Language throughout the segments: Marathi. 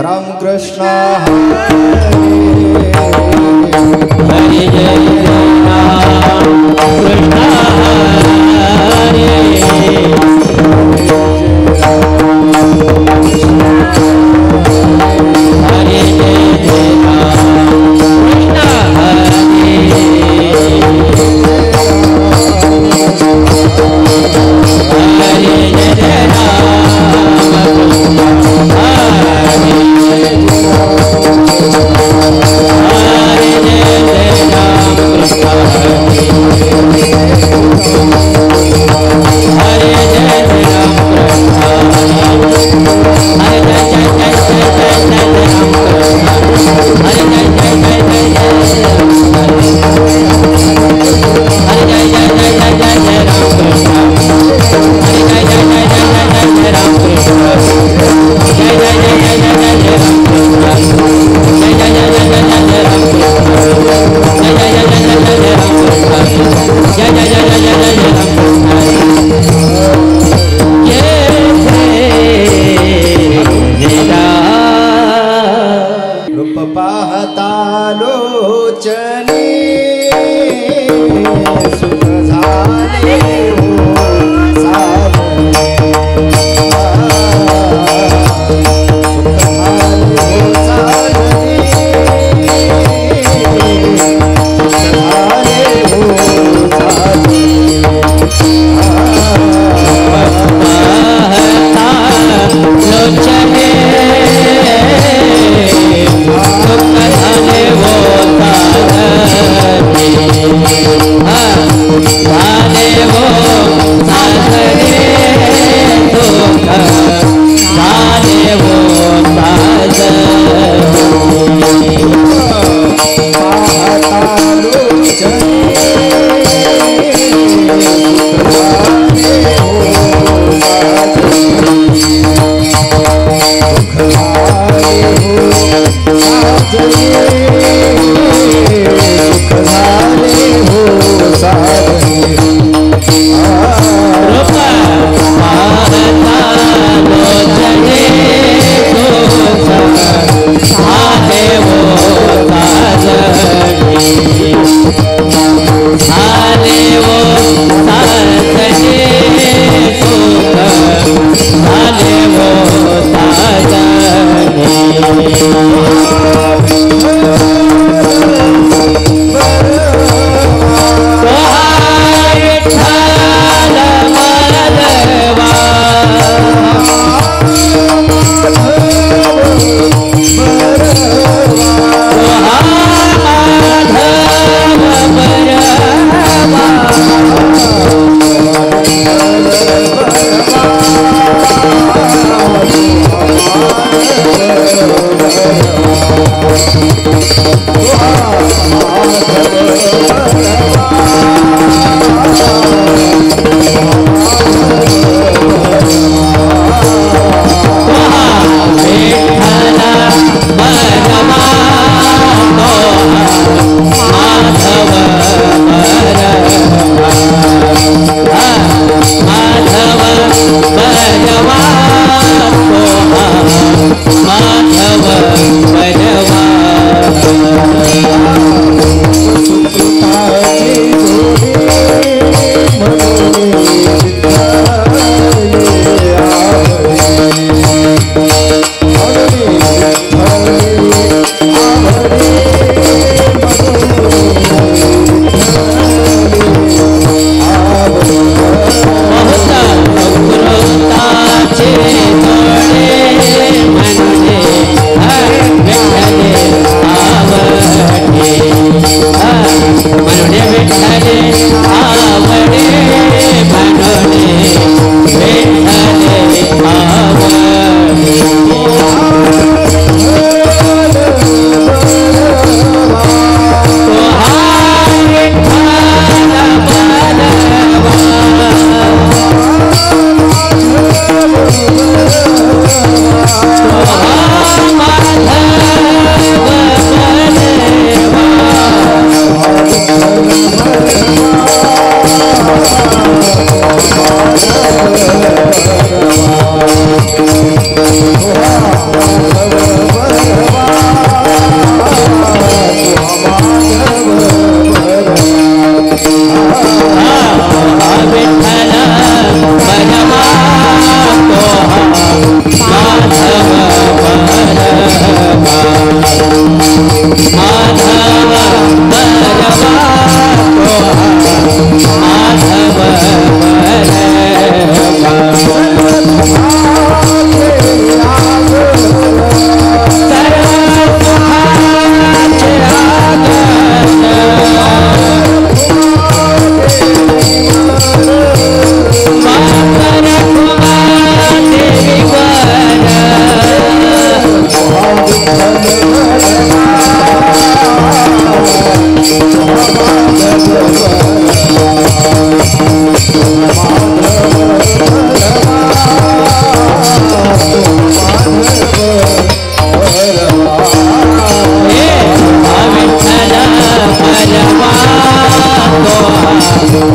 राम कृष्ण हरे जय राम कृष्ण हरे हरे जय राम कृष्ण हरे हरे जय राम कृष्ण हरे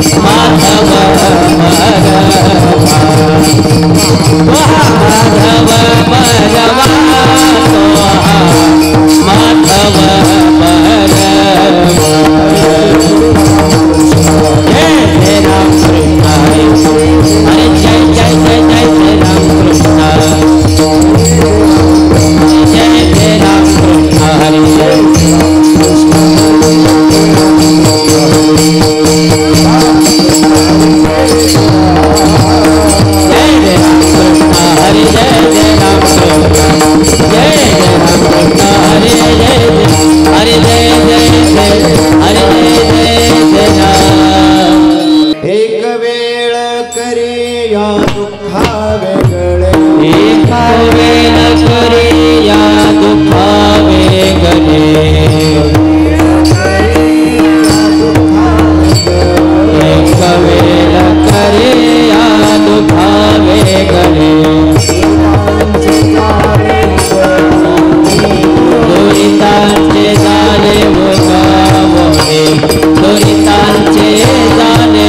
माधव राधे राधे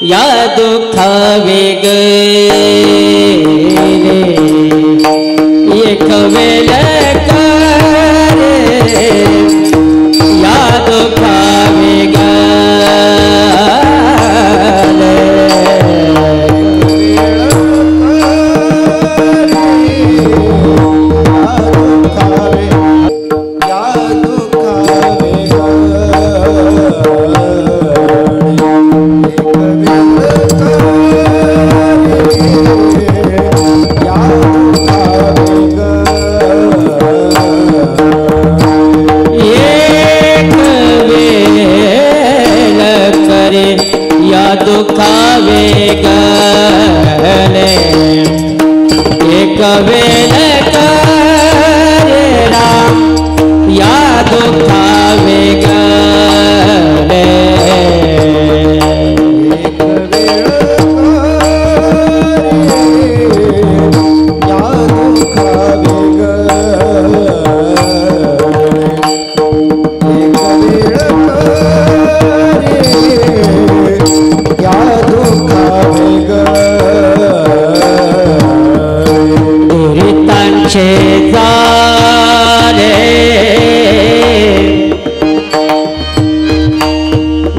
या दुखावे गे एक वेळ करे या दुखावे गे दुखावे गले एक वेळ करे राम या दुखावे गले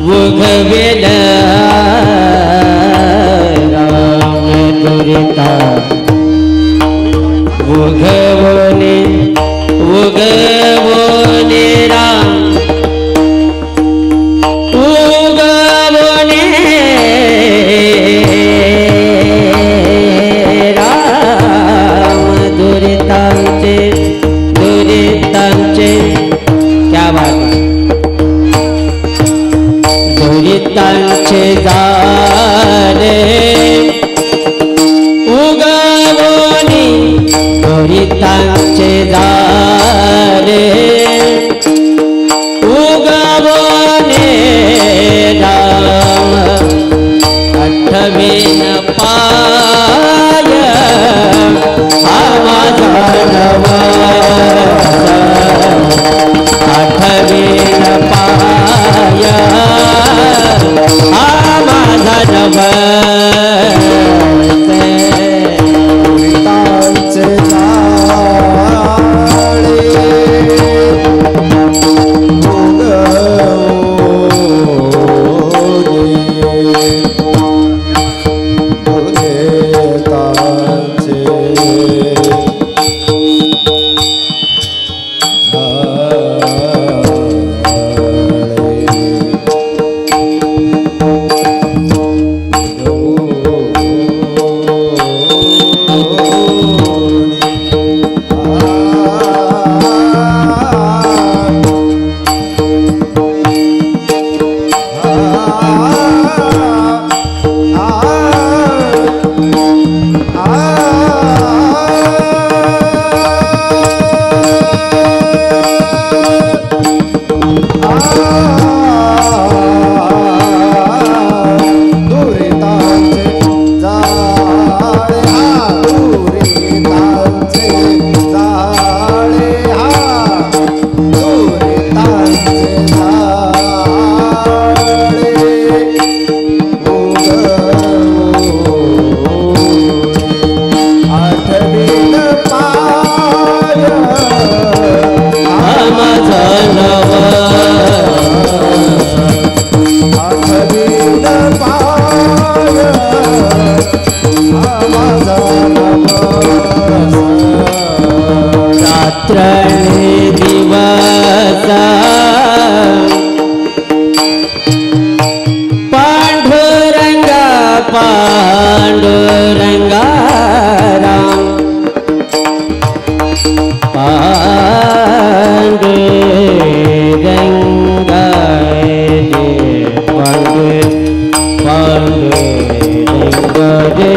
उगवेल राम दुरिता उगवने उगवने राम उगवने राम दुरितांचे दुरितांचे क्या बात दुरितांचे झाले उगवणी दुरितांचे झाले उगवणे राम आठवीन पाय माझा नवस आठवीन पाय माझा नवस दुरितांचे झाले रात्रणी दिवसा पांडुरंगा पांडुरंगा राम पांडुरंगा पांडुरंगा रे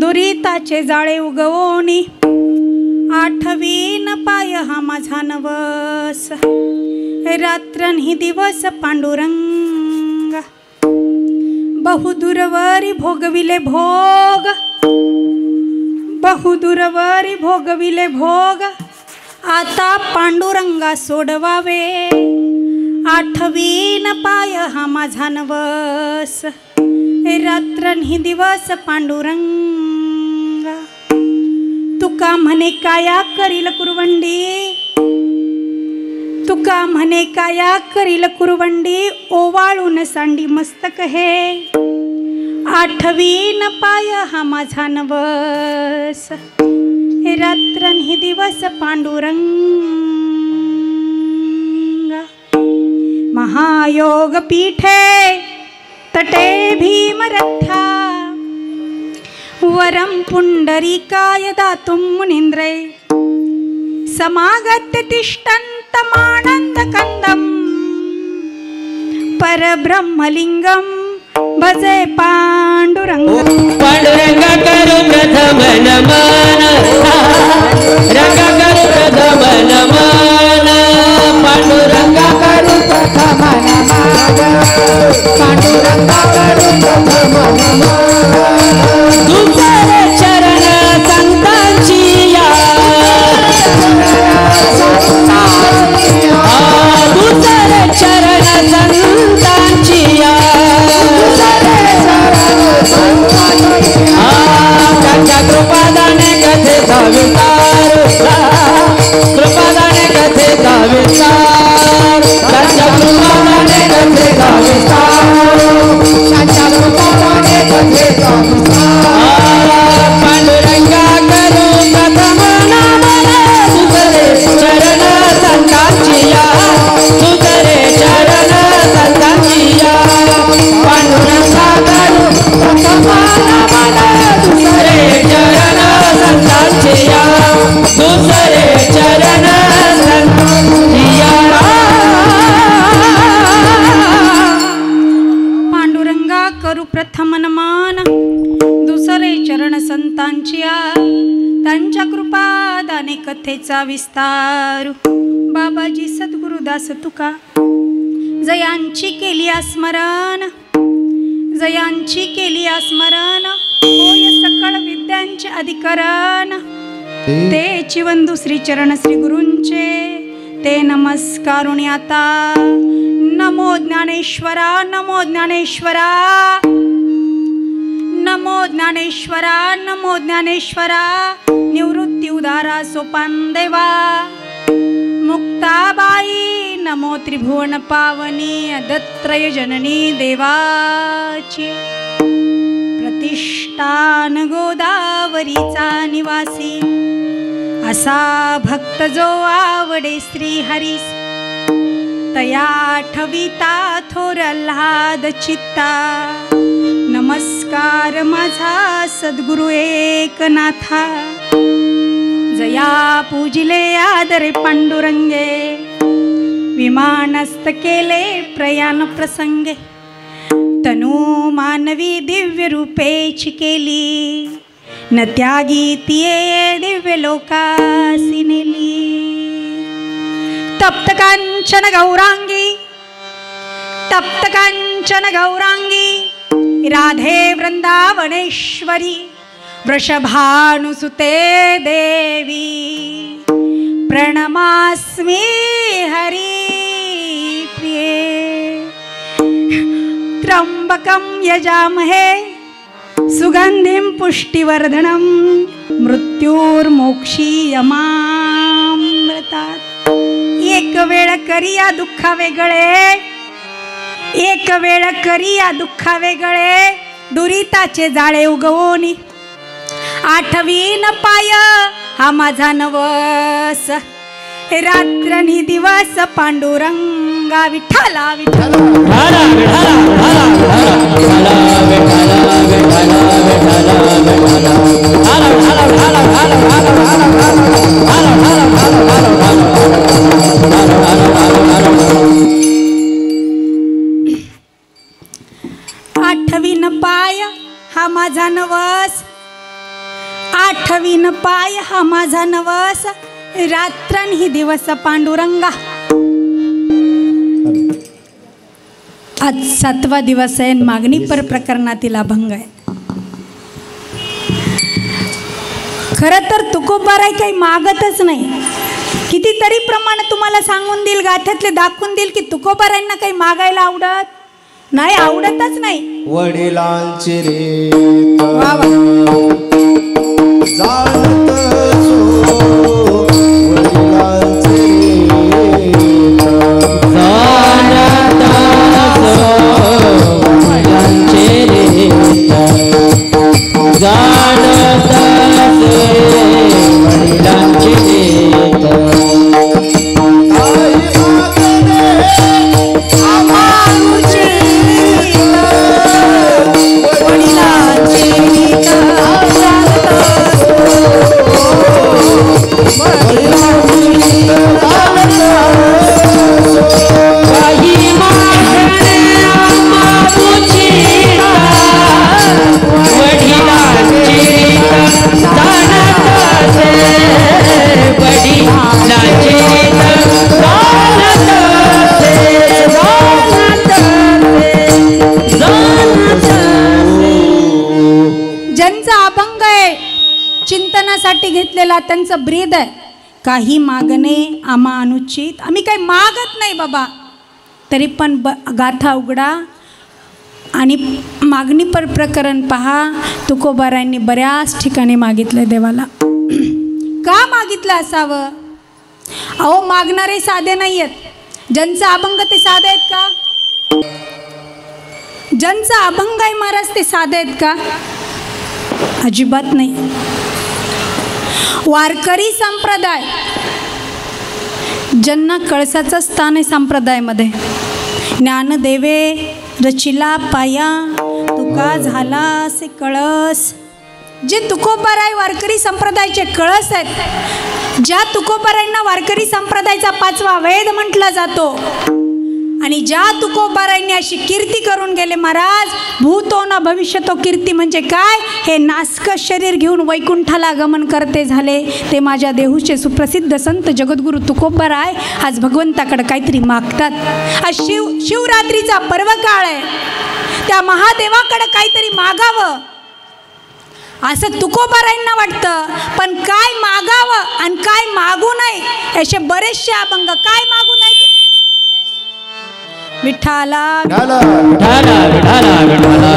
दुरिताचे जाळे उगवोनी आठवीन पाय हा माझा नवस रात्रन दिवस पांडुरंग बहुदूरवरी भोगविले भोग बहुदूरवरी भोगविले भोग आता पांडुरंगा सोडवावे आठवीन पाय हा माझा नवस रात्रन दिवस पांडुरंग तुका म्हणे काया करील कुरवंडी तुका म्हणे काया करील कुरवंडी ओवाळून सांडी मस्तक हे आठवीन पाय हा माझा नवस रात्रन दिवस पांडुरंग महायोग पीठे तटे भीमरथ्या वरम पुंडरीकाय दातुं मुनीन्द्रे समागत्य तिष्ठन्तमानन्द कंदम परब्रह्मलिंगम भजे पांडुरंग पांडुरंग करू प्रथम नमन रंग करू प्रथम नमन पांडुरंग करू प्रथम नमन पांडुरंग करू प्रथम प्रथम नमन दुसरे चरण संतांची त्यांच्या कृपादाने कथेचा विस्तार बाबाजी सद्गुरुदास तुका जयांची केली स्मरण जयांची केली स्मरण होय सकळ विद्यांचे अधिकरण ते चिवंदू श्री चरण श्री गुरूंचे ते नमस्कारुणी आता नमो ज्ञानेश्वरा नमो ज्ञानेश्वरा नमो ज्ञानेश्वरा नमो ज्ञानेश्वरा निवृत्ती उदारा सोपान देवा मुक्ताबाई नमो त्रिभुवन पावनी दत्त्रय जननी देवाची प्रतिष्ठान गोदावरीचा निवासी असा भक्त जो आवडे श्री हरीस तया ठविता थोर आल्हाद चित्ता नमस्कार माझा सद्गुरु एकनाथा जया पूजिले आदरे पांडुरंगे विमानस्थ केले प्रयाण प्रसंगे तनु मानवी दिव्य रूपेची केली न त्यागी तिये दिव्य लोकासी नेली तप्त कांचन गौरांगी तप्त कांचन गौरांगी राधे वृंदावनेश्वरी वृषभानुसुते देवी प्रणमास्मि हरि प्रिये त्र्यंबकं यजामहे सुगंधिं पुष्टिवर्धनं मृत्युर्मोक्षीयमामृतात् एक वेळ करिया दुःखा वेगळे एक वेळ करिया दुःखा वेगळे दुरिताचे जाळे उगवोनी आठवीन पाय हा माझा नवस रात्रनी दिवस पांडुरंगा विठ्ठला विठ्ठला आठवीन पाय हा माझा नवस आठवीन पाय हा माझा नवस रात्रन ही दिवस पांडुरंगा आज 7वा दिवस आहे मागणी पर प्रकरणातील अभंग आहे खरं तर तुकोबाराय काही मागतच नाही कितीतरी प्रमाण तुम्हाला सांगून देईल गाथ्यातले दाखवून देईल की तुकोबारायांना काही मागायला आवडत नाही आवडतच नाही वडिलांचे रे वा वा जाणत सो वडिलांचे चिंतनासाठी घेतलेला त्यांचं ब्रीद आहे काही मागणे आम्हा अनुचित आम्ही काही मागत नाही बाबा तरी पण गाथा उघडा आणि मागणी पर प्रकरण पहा तुकोबारायांनी बऱ्याच ठिकाणी मागितले देवाला का मागितलं असावं अहो मागणारे साधे नाही आहेत ज्यांचा अभंग ते साधे आहेत का ज्यांचा अभंग आहे महाराज ते साधे आहेत का अजिबात नाही वारकरी संप्रदाय ज्यांना कळसाचं स्थान आहे संप्रदायामध्ये ज्ञानदेवे रचिला पाया तुका झाला असे कळस जे तुकोबाराय वारकरी संप्रदायाचे कळस आहेत ज्या तुकोबारायांना वारकरी संप्रदायाचा 5वा वेद म्हटला जातो आणि ज्या तुकोबारायांनी अशी कीर्ती करून गेले महाराज, भूतो न भविष्यतो कीर्ती म्हणजे काय, हे नासक शरीर घेऊन वैकुंठाला गमन करते झाले. ते माझ्या देहूचे सुप्रसिद्ध संत जगद्गुरु तुकोबाराय आज भगवंताकडे काहीतरी मागतात. आज शिवरात्रीचा पर्व काळ आहे, त्या महादेवाकडे काहीतरी मागावं असं तुकोबारायांना वाटतं. पण काय मागावं आणि काय मागू नये असे बरेचसे अभंग. काय मागू नये? विठ्ठला विठाला विठाला विठाला विठाला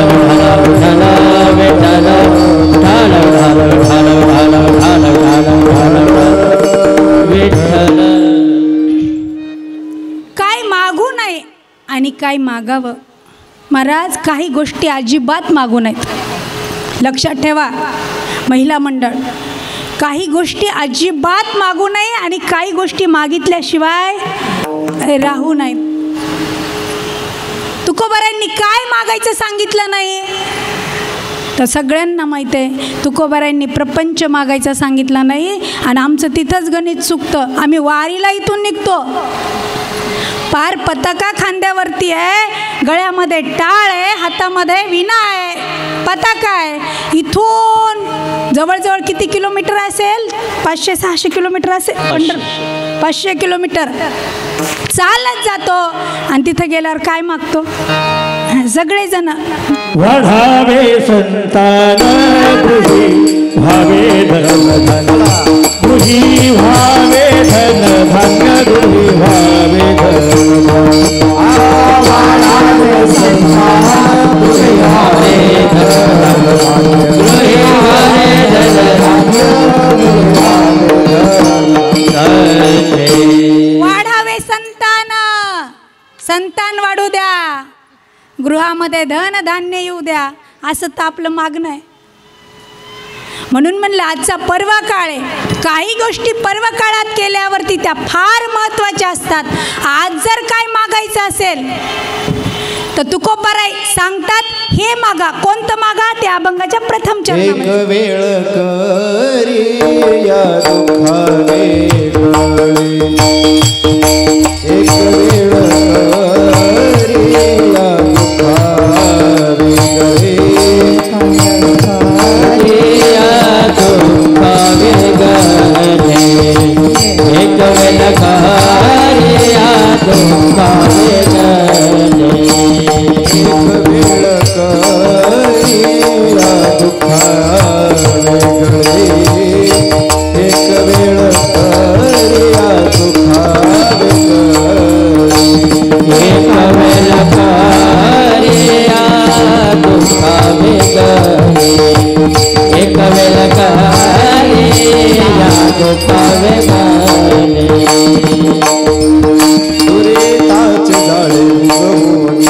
विठाला विठाला विठाला विठाला विठाला विठाला विठाला. काय मागू नये आणि काय मागावं महाराज. काही गोष्टी अजिबात मागू नयेत. लक्षात ठेवा महिला मंडळ, काही गोष्टी अजिबात मागू नये आणि काही गोष्टी मागितल्याशिवाय राहू नयेत. तुकोबारायांनी काय मागायचं सांगितलं नाही तर सगळ्यांना माहीत आहे. तुकोबारायांनी प्रपंच मागायचं सांगितलं नाही आणि आमचं तिथंच गणित चुकतं. आम्ही वारीला इथून निघतो, पार पताका खांद्यावरती आहे, गळ्यामध्ये टाळ आहे, हातामध्ये विणा आहे, पताका आहे. इथून जवळजवळ किती किलोमीटर असेल? 500-600 किलोमीटर असेल. 500 किलोमीटर चालत जातो आणि तिथं गेल्यावर काय मागतो? सगळेजण वाढावे संतान गृही भावे धन धन, गृही भावे धन धन, गृही भावे धन धन. वाढावे संतान गृही भावे धन धन, गृही भावे धन धन. वाढावे संतान वाढू द्या, गृहामध्ये धन धान्य येऊ द्या, असं तर आपलं मागणं आहे. म्हणून म्हणलं आजचा पर्व काळ आहे. काही गोष्टी पर्व काळात केल्यावरती त्या फार महत्त्वाच्या असतात. आज जर काय मागायचं असेल तर तुकोबाराय सांगतात हे मागा. कोणतं मागा? त्या अभंगाच्या प्रथम चरणामध्ये. एक वेळ करी या दुःखाने गळे, एक वेळ करी या दुःखाने गळे, या दुःखावे गले, एक वेळ करी या दुःखावे गले, एक वेळ करी या दुःखाने गळे, एक वेळ करी या दुःखाने गळे, एक वेळ करी या दुःखावे गले, एक वेळ करी या दुःखावे गले. दुरिताचे जाळे मुगवून,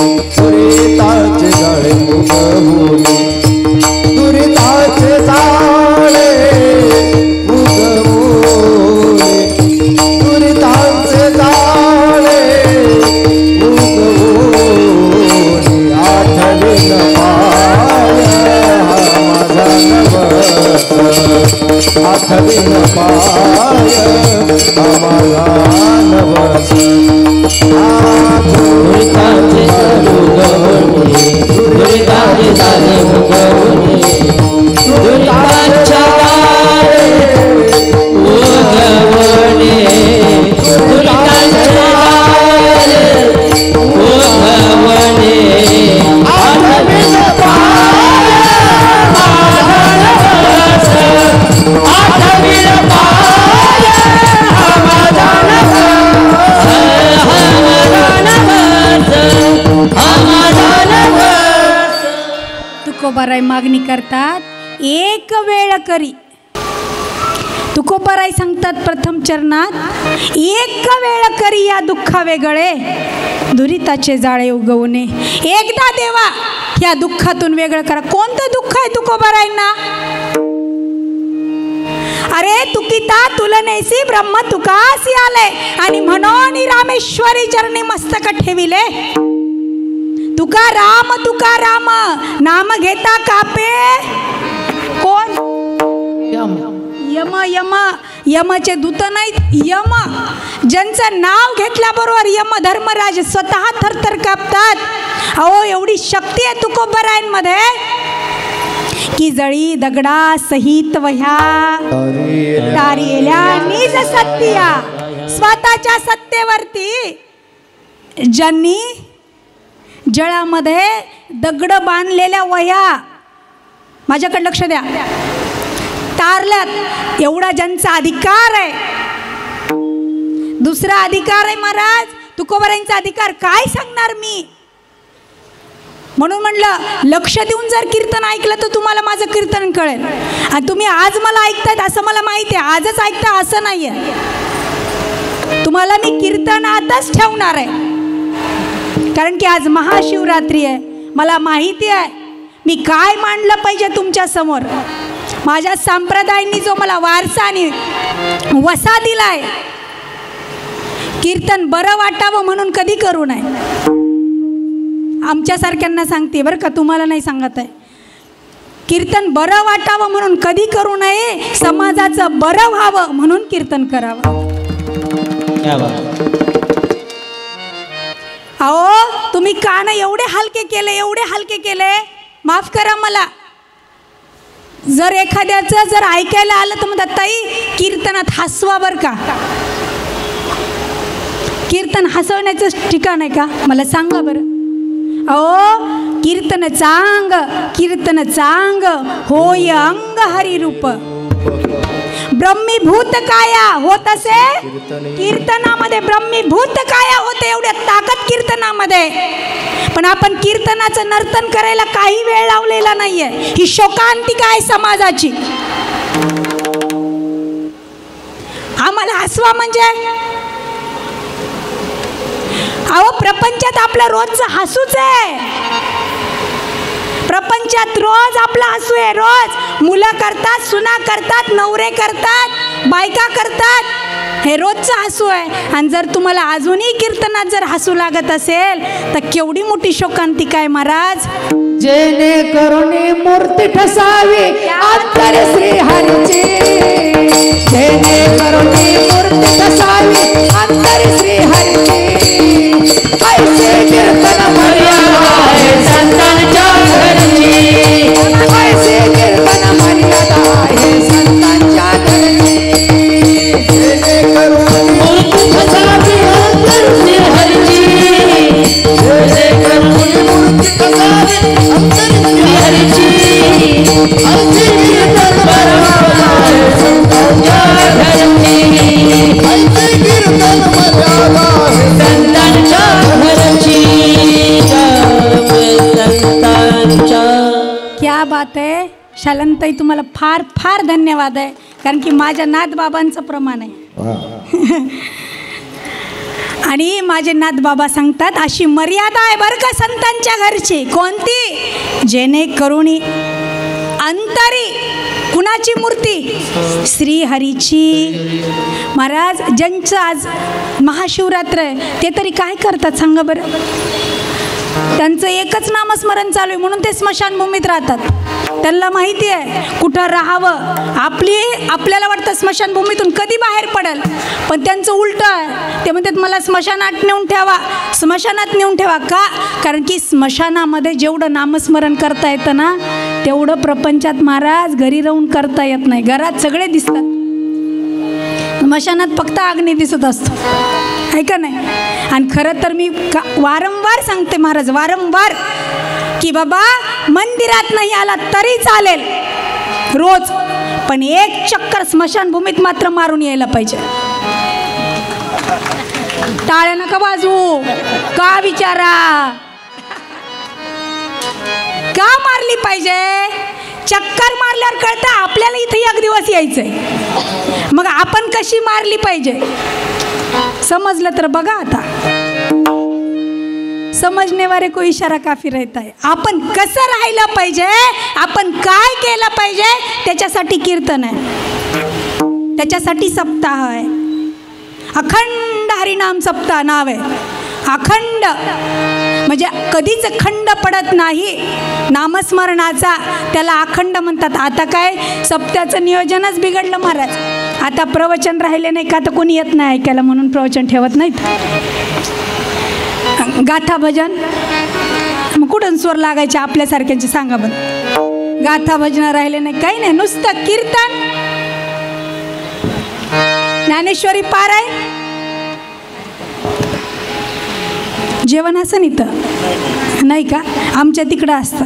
दुरिताचे जाळे मुगवून, दुरिताचे जाळे मुगवून, दुरिताचे जाळे मुगवून, आठवीन पाय हा माझा नवस, आठवीन पाय हा माझा नवस. दुरिताचे मुगवणे, दुरिताचे जाळे मुगवणे, दुरिताच्या जाळे मुगवणे, दुरिताच्या जाळे मुगवणे, आठवीन पाय माझा नवस, आठवीन पाय हा माझा नवस, तुकोबाराय मागणी करतात एक वेळ करी. तुकोबाराय सांगतात प्रथम चरणात एक वेळ करी या दुःखा वेगळे, दुरिताचे जाळे उगवणे. एकदा देवा या दुःखातून वेगळं करा. कोणतं दुःख आहे तुकोबारायांना? अरे तुकिता तुलनेसी ब्रह्म तुकासी आले आणि म्हणून रामेश्वरी चरणी मस्तक ठेविले. तुका राम नाम घेता कापे कोण? यम यम यमाचे दूत नाहीत, यम ज्यांचं नाव घेतल्याबरोबर यम धर्मराज स्वतः थरथर कापतात. अहो एवढी शक्ती आहे तुकोबरायांमध्ये की जळी दगडा सहित वह्या तारिल्या निज सत्या. स्वतःच्या सत्तेवरती ज्यांनी जळामध्ये दगड बांधलेल्या वह्या, माझ्याकडे लक्ष द्या, तारल्यात, एवढा ज्यांचा अधिकार आहे. दुसरा अधिकार आहे महाराज तुकोबरायांचा अधिकार काय सांगणार मी. म्हणून म्हणलं लक्ष देऊन जर कीर्तन ऐकलं तर तुम्हाला माझं कीर्तन कळेल. आणि तुम्ही आज मला ऐकतायत असं मला माहिती आहे, आजच ऐकता असं नाही आहे. तुम्हाला मी कीर्तनातच ठेवणार आहे, कारण की आज महाशिवरात्री आहे. मला माहिती आहे मी काय मांडलं पाहिजे तुमच्या समोर. माझ्या संप्रदायांनी जो मला वारसा आणि वसा दिलाय, कीर्तन बरं वाटावं म्हणून कधी करू नये. आमच्यासारख्यांना सांगते बरं का, तुम्हाला नाही सांगत आहे. कीर्तन बरं वाटावं म्हणून कधी करू नये, समाजाचं बरं व्हावं म्हणून कीर्तन करावं. अहो तुम्ही कान एवढे हलके केले, एवढे हलके केले, माफ करा मला. जर एखाद्याचं जर ऐकायला आलं तर म्हणतात ताई कीर्तनात हसवा बरं का. कीर्तन हसवण्याचं ठिकाण आहे का मला सांगा बरं. अहो कीर्तन चांग होय अंग हरिरूप. ब्रह्मीभूत काया होत असे कीर्तनामध्ये, ब्रह्मीभूत काया होते एवढ्या ताकद कीर्तनामध्ये. पण आपण कीर्तनाचं नर्तन करायला काही वेळ लावलेला नाहीये. ही शोकांतिका आहे समाजाची. आम्हाला हसवा म्हणजे अहो प्रपंचात आपला रोजचं हसूच आहे. प्रपंचात रोज आपला हसू आहे. रोज मुलं करतात, सुना करतात, नवरे करतात, बायका करतात, हे रोजचं हसू आहे. आणि जर तुम्हाला अजूनही कीर्तनात जर हसू लागत असेल तर केवढी मोठी शोकांतिका आहे महाराज. जेणे करुणी मूर्ती ठसावी अंतर श्री हरीची. जेणे करुणी मूर्ती ठसावी अंतर श्री हरीची. ऐसे कीर्तन मर्यादा आहे संतांच्या घरची. ऐसे कीर्तन मर्यादा आहे संतांच्या घरची. जेणे करुणी मूर्ती ठसावी अंतर श्री हरीची. जेणे करुणी मूर्ती ठसावी अंतर श्री हरीची. ऐसे कीर्तन मर्यादा आहे संतांच्या घरची. ऐसे कीर्तन मर्यादा आहे संतांच्या घरची. क्या बात आहे शालंताई, तुम्हाला फार फार धन्यवाद आहे, कारण की माझ्या नाथबाबांचं प्रमाण आहे. आणि माझे नाथबाबा सांगतात अशी मर्यादा आहे बरं का संतांच्या घरची. कोणती? जेणे करुणी अंतरी. कुणाची मूर्ती? श्रीहरीची. महाराज ज्यांचं आज महाशिवरात्र आहे ते तरी काय करतात सांगा बरं. त्यांचं एकच नामस्मरण चालू आहे म्हणून ते स्मशानभूमीत राहतात. त्यांना माहिती आहे कुठं राहावं. आपल्याला वाटतं स्मशानभूमीतून कधी बाहेर पडेल, पण त्यांचं उलटं आहे. ते म्हणतात मला स्मशानात नेऊन ठेवा, स्मशानात नेऊन ठेवा. का? कारण की स्मशानामध्ये जेवढं नामस्मरण करता येतं ना तेवढं प्रपंचात महाराज घरी राहून करता येत नाही. घरात सगळे दिसतात, स्मशानात फक्त अग्नी दिसत असतो, आहे का नाही. आणि खरं तर मी वारंवार सांगते महाराज, वारंवार की बाबा मंदिरात नाही आला तरी चालेल रोज, पण एक चक्कर स्मशानभूमीत मात्र मारून यायला पाहिजे. टाळ्या नका वाजवू. का विचारा, का मारली पाहिजे? चक्कर मारल्यावर कळतं आपल्याला इथे एक दिवस यायचंय. मग आपण कशी मारली पाहिजे समजलं तर बघा. आता समझने वाले को इशारा काफी रहता है. आपण कसं राहिलं पाहिजे, आपण काय केलं पाहिजे त्याच्यासाठी कीर्तन आहे, त्याच्यासाठी सप्ताह आहे. अखंड हरिनाम सप्ताह नाव आहे. अखंड म्हणजे कधीच खंड पडत नाही नामस्मरणाचा, त्याला अखंड म्हणतात. आता काय सप्त्याचं नियोजनच बिघडलं महाराज. आता प्रवचन राहिले नाही का तर कोणी येत नाही ऐकायला म्हणून प्रवचन ठेवत नाहीत. गाथा भजन मग कुठून स्वर लागायचे आपल्यासारख्यांचे सांगा बरं. गाथा भजन राहिले नाही काही नाही, नुसतं कीर्तन ज्ञानेश्वरी पारायण जेवण असं इथं नाही का? आमच्या तिकडं असतं.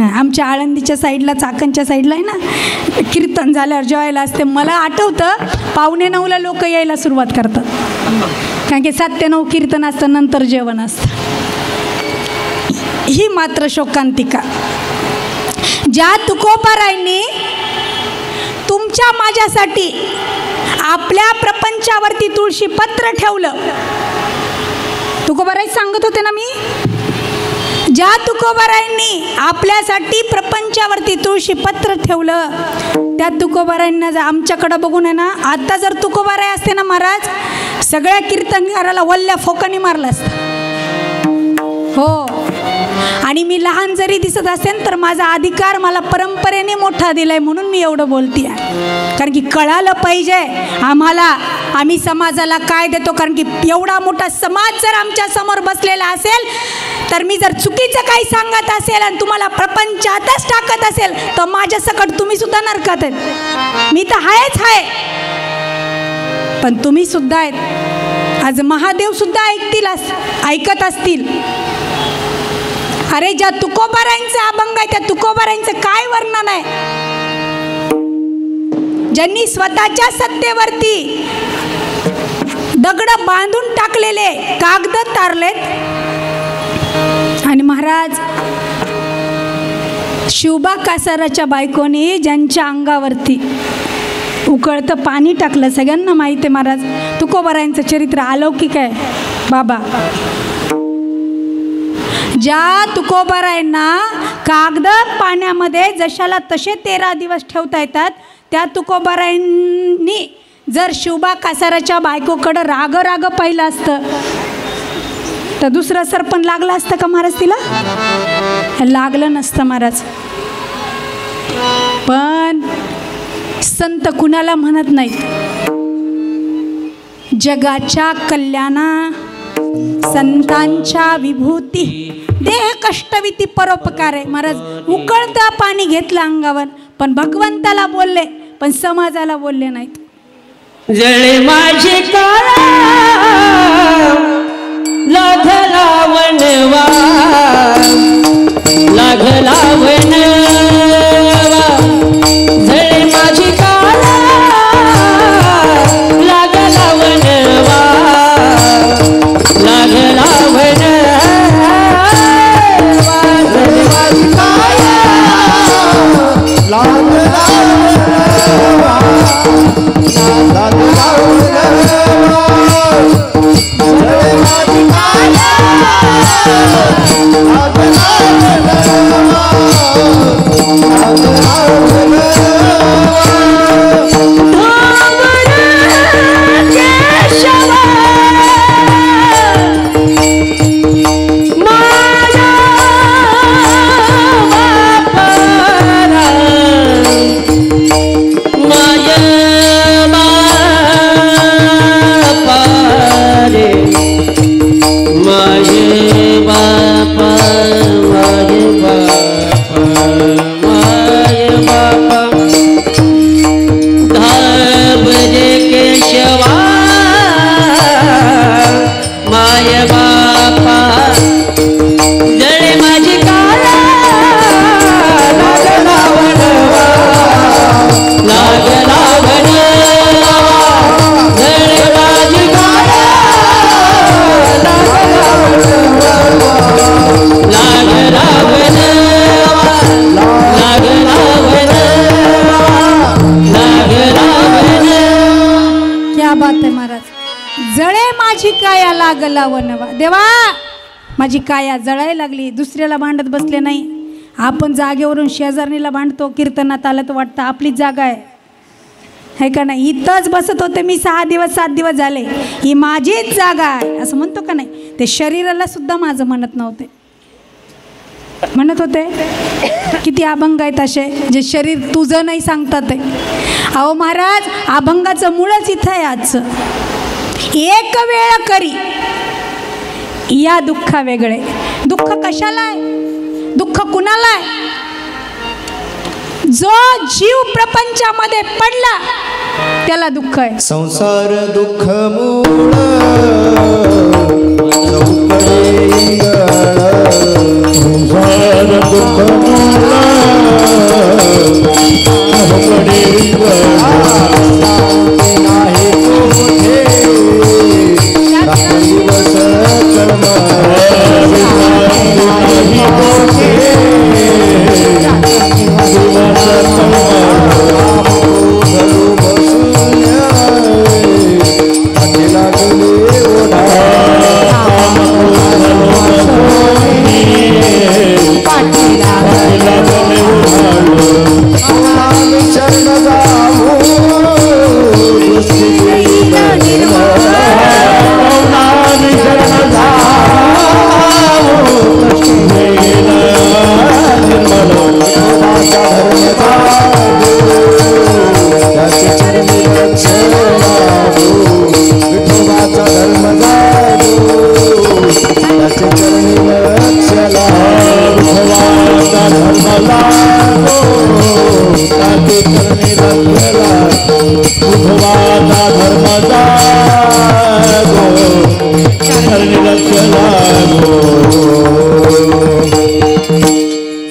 आमच्या आळंदीच्या साईडला चाकणच्या साईडला आहे ना, कीर्तन झाल्यावर जेवायला असते. मला आठवतं 8:45ला लोक यायला सुरुवात करतात, कारण की 7 ते 9 कीर्तन असतं, नंतर जेवण असतं. ही मात्र शोकांतिका. ज्या तुकोबारायांनी तुमच्या माझ्यासाठी आपल्या प्रपंचावरती तुळशी पत्र ठेवलं, तुकोबाराय सांगत होते ना मी, ज्या तुकोबारायांनी आपल्यासाठी प्रपंचावरती तुळशी पत्र ठेवलं, त्या तुकोबारायांना जर आमच्याकडं बघून आहे ना, आता जर तुकोबाराय असते ना महाराज, सगळ्या कीर्तनकाराला वल्ल्या फोकानी मारलं असतं. हो, आणि मी लहान जरी दिसत असेल तर माझा अधिकार मला परंपरेने मोठा दिलाय म्हणून मी एवढं बोलते आहे. कारण की कळालं पाहिजे आम्हाला आम्ही समाजाला काय देतो. कारण की एवढा मोठा समाज जर आमच्या समोर बसलेला असेल तर मी जर चुकीचं काही सांगत असेल आणि तुम्हाला प्रपंचातच टाकत असेल तर माझ्या सकट तुम्ही सुद्धा नरकात आहेत. मी तर आहेच आहे, पण तुम्ही सुद्धा आहेत. आज महादेव सुद्धा ऐकत असतील. अरे ज्या तुकोबारायांचं अभंग आहे त्या तुकोबारायांचं काय वर्णन आहे. ज्यांनी स्वतःच्या सत्तेवरती दगड बांधून टाकलेले कागद तारलेत. आणि महाराज शिवबा कासाराच्या बायकोने ज्यांच्या अंगावरती उकळतं पाणी टाकलं, सगळ्यांना माहिती आहे महाराज. तुकोबारायांचं चरित्र अलौकिक आहे बाबा. ज्या तुकोबारायांना कागद पाण्यामध्ये जशाला तसे 13 दिवस ठेवता येतात, त्या तुकोबारायांनी जर शिवबा कासाराच्या बायकोकडं राग पाहिलं असतं तर दुसरं सरपण लागलं असतं का महाराज तिला? लागलं नसतं महाराज. पण संत कुणाला म्हणत नाहीत. जगाच्या कल्याणा संतांच्या विभूती देह कष्टविती परोपकार आहे महाराज. उकळतं पाणी घेतलं अंगावर, पण भगवंताला बोलले पण समाजाला बोलले नाहीत. जळे माझे काळा लागला वनवा, लागला वनवा, जळे माझे काळा लागला वनवा, लागला वनवा, जळे माझे काळा लागला वनवा, लागला वनवा, जळे माझे काळा लागला वनवा, लागला वनवा. लागला वनवा. देवा माझी काया जळायला लागली. दुसऱ्याला भांडत बसले नाही. आपण जागेवरून शेजारणीला भांडतो. कीर्तनात आलं तर वाटतं आपलीच जागा आहे का नाही. इथंच बसत होते मी 6 दिवस 7 दिवस झाले, ही माझीच जागा आहे असं म्हणतो का नाही. ते शरीराला सुद्धा माझं म्हणत नव्हते. म्हणत होते किती अभंग आहेत असे जे शरीर तुझं नाही सांगतात ते. अहो महाराज, अभंगाचं मूळच इथं आहे आजचं. एक वेळ करी या दुःखा वेगळे. दुःख कशाला आहे? दुःख कुणाला आहे? जो जीव प्रपंचामध्ये पडला त्याला दुःख आहे. संसार दुःख मूळ चौकडे इंगळ. संसार दुःख मूळ चौकडे इंगळ. नाही कोठे दिवस कर्म नाही कोठे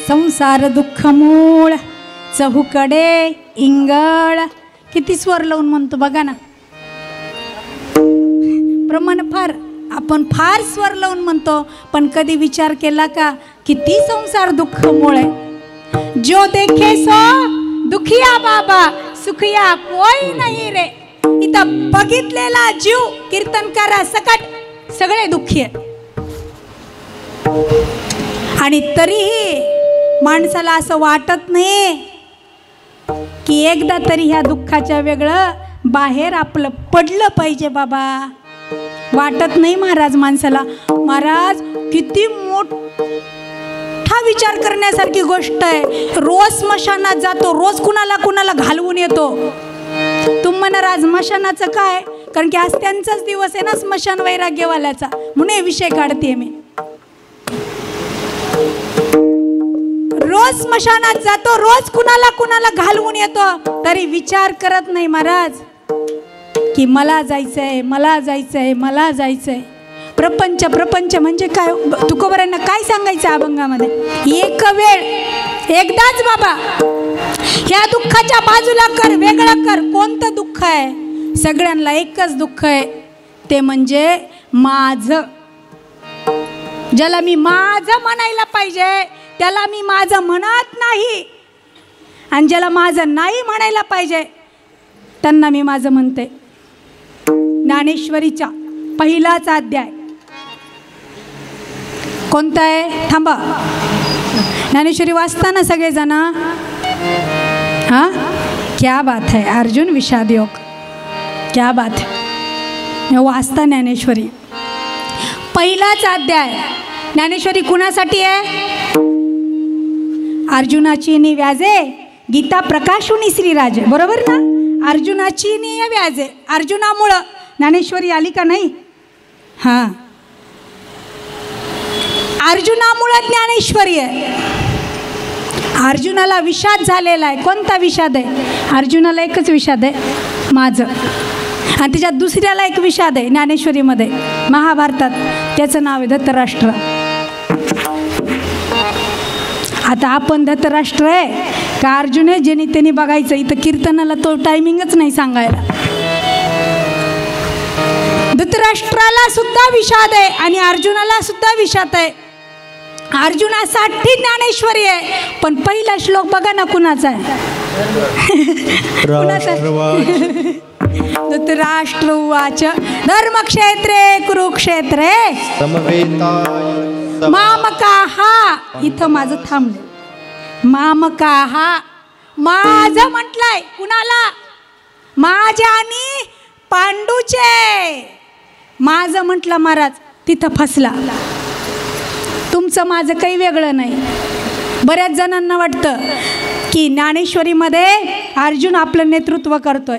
संसार दुःख मूळ चहूकडे इंगळ. किती स्वर लावून म्हणतो बघा ना. प्रमाण आपण फार स्वर लावून म्हणतो, पण कधी विचार केला का किती संसार दुःख मूळ आहे. जो देखे सो दुखिया बाबा, सुखिया कोई नाही रे. इथं बघितलेला जीव कीर्तन करा सकट सगळे दुःखी आहेत. आणि तरीही माणसाला असं वाटत नाही की एकदा तरी ह्या दुःखाच्या वेगळं बाहेर आपलं पडलं पाहिजे बाबा. वाटत नाही महाराज माणसाला. महाराज किती मोठा विचार करण्यासारखी गोष्ट आहे. रोज स्मशानात जातो, रोज कुणाला कुणाला घालवून येतो. तुम म्हणा राज स्मशानाचं काय, कारण की आज त्यांचाच दिवस आहे ना स्मशान वैराग्यवाल्याचा, म्हणून हे विषय काढते मी. रोज स्मशानात जातो, रोज कुणाला कुणाला घालवून येतो, तरी विचार करत नाही महाराज की मला जायचंय, मला जायचंय, मला जायचंय. प्रपंच प्रपंच म्हणजे काय? तुकोबरांना काय सांगायचं अभंगामध्ये? एक वेळ एकदाच बाबा ह्या दुःखाच्या बाजूला कर, वेगळं कर. कोणतं दुःख आहे? सगळ्यांना एकच दुःख आहे, ते म्हणजे माझं. ज्याला मी माझं म्हणायला पाहिजे त्याला मी माझं म्हणत नाही, आणि ज्याला माझं नाही म्हणायला पाहिजे त्यांना मी माझं म्हणते. ज्ञानेश्वरीचा पहिलाच अध्याय कोणता आहे? थांबा, ज्ञानेश्वरी वाचताना सगळेजण. हां, क्या बात है अर्जुन विषाद योग, क्या बात है. वाचता ज्ञानेश्वरी पहिलाच अध्याय. ज्ञानेश्वरी कुणासाठी आहे? अर्जुनाची नि व्याजे गीता प्रकाशुनी श्रीराजे, बरोबर ना? अर्जुनाची नि व्याजे, अर्जुनामुळं ज्ञानेश्वरी आली का नाही? हां, अर्जुनामुळं ज्ञानेश्वरी आहे. अर्जुनाला विषाद झालेला आहे. कोणता विषाद आहे? अर्जुनाला एकच विषाद आहे, माझं. आणि त्याच्यात दुसऱ्याला एक विषाद आहे ज्ञानेश्वरीमध्ये, महाभारतात. त्याचं नाव आहे धृतराष्ट्र. आता आपण धृतराष्ट्र आहे का अर्जुन आहे ज्यांनी त्यांनी बघायचं. इथं कीर्तनाला तो टायमिंगच नाही सांगायला. धृतराष्ट्राला सुद्धा विषाद आहे आणि अर्जुनाला सुद्धा विषाद आहे. अर्जुनासाठी ज्ञानेश्वरी आहे, पण पहिला श्लोक बघा ना कुणाचा आहे? धृतराष्ट्र उवाच धर्मक्षेत्रे कुरुक्षेत्रे मामकाहा. इथं माझं थांबले. मामकाहा माझं म्हटलंय कुणाला? माझ्या आणि पांडूचे. माझं म्हटलं महाराज, तिथं फसला. तुमचं माझं काही वेगळं नाही. बऱ्याच जणांना वाटतं की ज्ञानेश्वरीमध्ये अर्जुन आपलं नेतृत्व करतोय.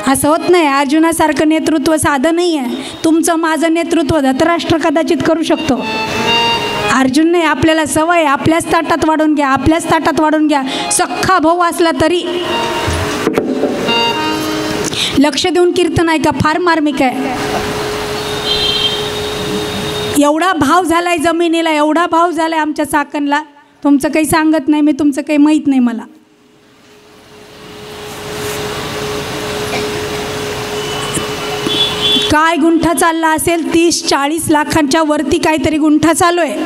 असं होत नाही. अर्जुनासारखं नेतृत्व साधं नाही आहे. तुमचं माझं नेतृत्व धृतराष्ट्र कदाचित करू शकतो. अर्जुन नाही. आपल्याला सवय आपल्याच ताटात वाढून घ्या, आपल्याच ताटात वाढून घ्या. सख्खा भाऊ असला तरी. लक्ष देऊन कीर्तन ऐका, फार मार्मिक आहे. एवढा भाव झालाय जमिनीला, एवढा भाव झालाय आमच्या चाकणला. तुमचं काही सांगत नाही मी, तुमचं काही माहीत नाही मला. काय गुंठा चालला असेल, 30-40 लाखांच्या वरती काहीतरी गुंठा चालू आहे.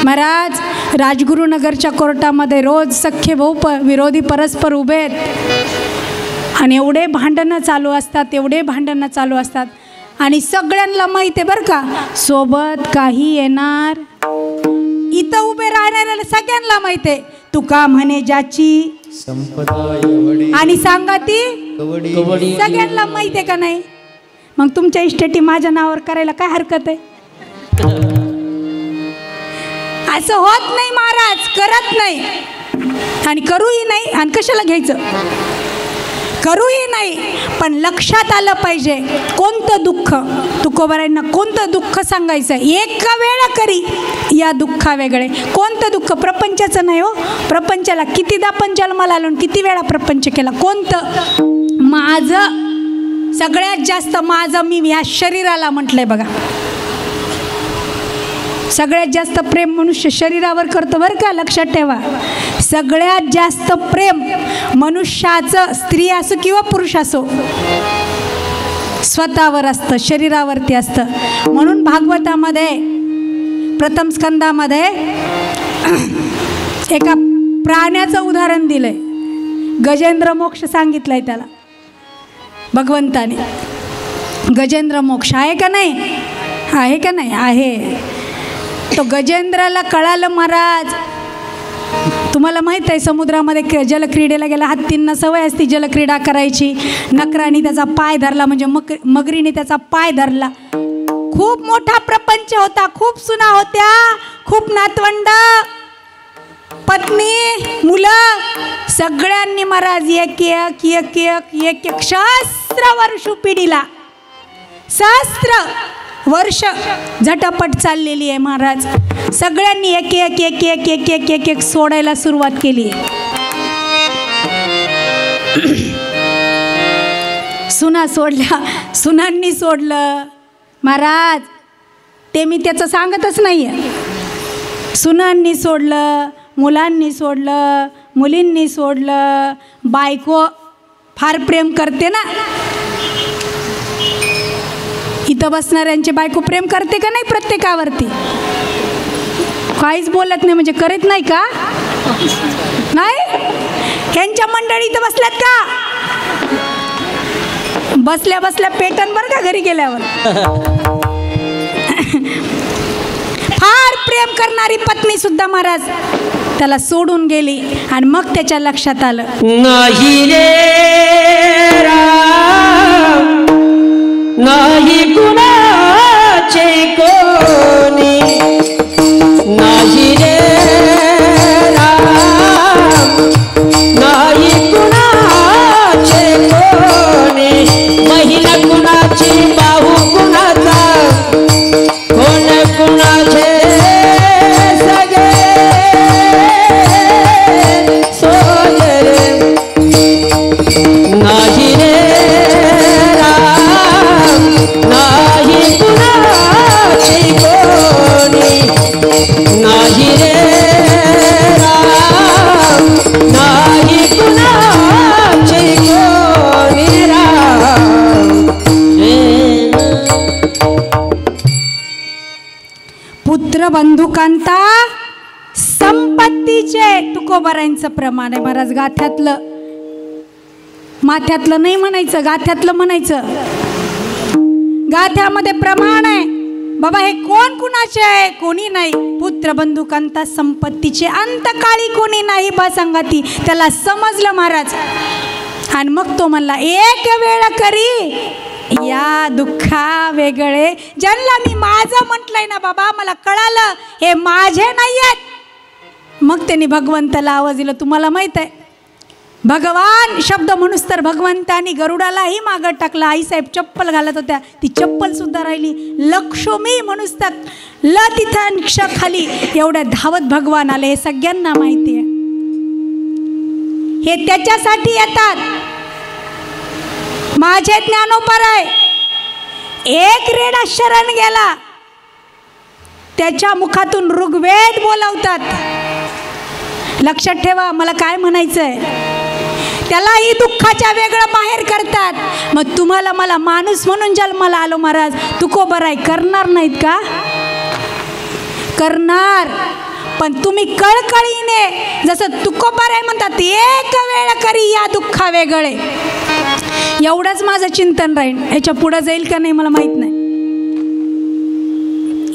महाराज, राजगुरुनगरच्या कोर्टामध्ये रोज सख्खे भाऊ विरोधी परस्पर उभे आहेत आणि एवढे भांडणं चालू असतात, एवढे भांडणं चालू असतात. आणि सगळ्यांना माहिती आहे बरं का, सोबत काही येणार. इथं उभे राहणाऱ्याला सगळ्यांना माहिती आहे. तुका म्हणे ज्याची संपदा आणि सांगा ती कवडी. सगळ्यांना माहिती आहे का नाही? मग तुमच्या इस्टेटी माझ्या नावावर करायला काय हरकत आहे? असं होत नाही महाराज, करत नाही आणि करूही नाही. आणि कशाला घ्यायचं? करूही नाही. पण लक्षात आलं पाहिजे कोणतं दुःख, तुकोबारायांना कोणतं दुःख सांगायचं. एका वेळा करी या दुःखा वेगळे. कोणतं दुःख? प्रपंचाचं नाही हो. प्रपंचाला कितीदा पण जन्माला आलो, किती वेळा प्रपंच केला. कोणतं? माझं. सगळ्यात जास्त माझं मी या शरीराला म्हटलंय बघा. सगळ्यात जास्त प्रेम मनुष्य शरीरावर करतो बरं का, लक्षात ठेवा. सगळ्यात जास्त प्रेम मनुष्याचं, स्त्री असो किंवा पुरुष असो, स्वतःवर असतं, शरीरावरती असतं. म्हणून भागवतामध्ये प्रथम स्कंदामध्ये एका प्राण्याचं उदाहरण दिलंय. गजेंद्र मोक्ष सांगितलंय त्याला भगवंताने. गजेंद्र मोक्ष आहे का नाही? आहे का नाही? आहे. तो गजेंद्राला कळालं महाराज. तुम्हाला माहीत आहे समुद्रामध्ये जलक्रीडेला गेला. हत्तींना सवय असते जलक्रीडा करायची. नकराने त्याचा पाय धरला, म्हणजे मगरीने त्याचा पाय धरला. खूप मोठा प्रपंच होता, खूप सुना होत्या, खूप नातवंड, पत्नी, मुलं. सगळ्यांनी महाराज एक एक एक एक एक एक सहस्र वर्ष पिढीला, सहस्र वर्ष झटपट चाललेली आहे महाराज. सगळ्यांनी एक एक एक एक एक एक एक एक सोडायला सुरुवात केली. सुना सोडल्या, सुनांनी सोडलं महाराज. ते मी त्याचं सांगतच नाही आहे. सुनांनी सोडलं, मुलांनी सोडलं, मुलींनी सोडलं. बायको फार प्रेम करते ना. इथं बसणाऱ्यांची बायको प्रेम करते का नाही प्रत्येकावरती? काहीच बोलत नाही म्हणजे करीत नाही का? नाही. ह्यांच्या मंडळी इथं बसल्यात का? बसल्या बसल्या पेटन बरं का घरी गेल्यावर. फार प्रेम करणारी पत्नी सुद्धा महाराज त्याला सोडून गेली. आणि मग त्याच्या लक्षात आलं, नाही रे राम, नाही कुणाचे कोणी, नाही रे राम, नाही कुणाचे कोणी. महिला कुणाची, बाहू कुणाचा, कोण कुणाचे सगळे सोदरे. नाही रे नाही कुणाची कोणी, नाही रे राम, नाही कुणाची कोणी राम. पुत्र बंधुकांता संपत्तीचे. तुकोबारायांचं प्रमाण आहे महाराज. गाथ्यातलं माथ्यातलं नाही म्हणायचं, गाथ्यातलं म्हणायचं. गाथ्यामध्ये प्रमाण आहे बाबा. हे कोण कुणाचे आहे? कोणी नाही. पुत्र बंधुकांता संपत्तीचे, अंतकाळी कोणी नाही बा संगाती. त्याला समजलं महाराज. आणि मग तो म्हणला, एक वेळ करी या दुःखा वेगळे. ज्यांना मी माझं म्हटलंय ना बाबा, मला कळालं हे माझे नाही आहेत. मग त्यांनी भगवंताला आवाज दिला. तुम्हाला माहीत आहे भगवान शब्द म्हणूस तर भगवंतानी गरुडालाही मागं टाकला. आईसाहेब चप्पल घालत होत्या, ती चप्पल सुद्धा राहिली. लक्ष्मी म्हणूस तर ल तिथं क्ष खाली एवढ्या धावत भगवान आले. हे सगळ्यांना माहिती आहे. हे त्याच्यासाठी येतात. माझे ज्ञानोपराय एक रेडा शरण गेला, त्याच्या मुखातून ऋग्वेद बोलवतात. लक्षात ठेवा मला काय म्हणायचंय. त्यालाही दुःखाच्या वेगळं बाहेर करतात. मग तुम्हाला मला माणूस म्हणून जन्माला आलो महाराज, तुकोबराय करणार नाहीत का? करणार. पण तुम्ही कळकळीने जसं तुकोबराय म्हणतात, एक वेळ करी या दुःखा वेगळे. एवढंच माझं चिंतन राहील. याच्या पुढं जाईल का नाही मला माहित नाही.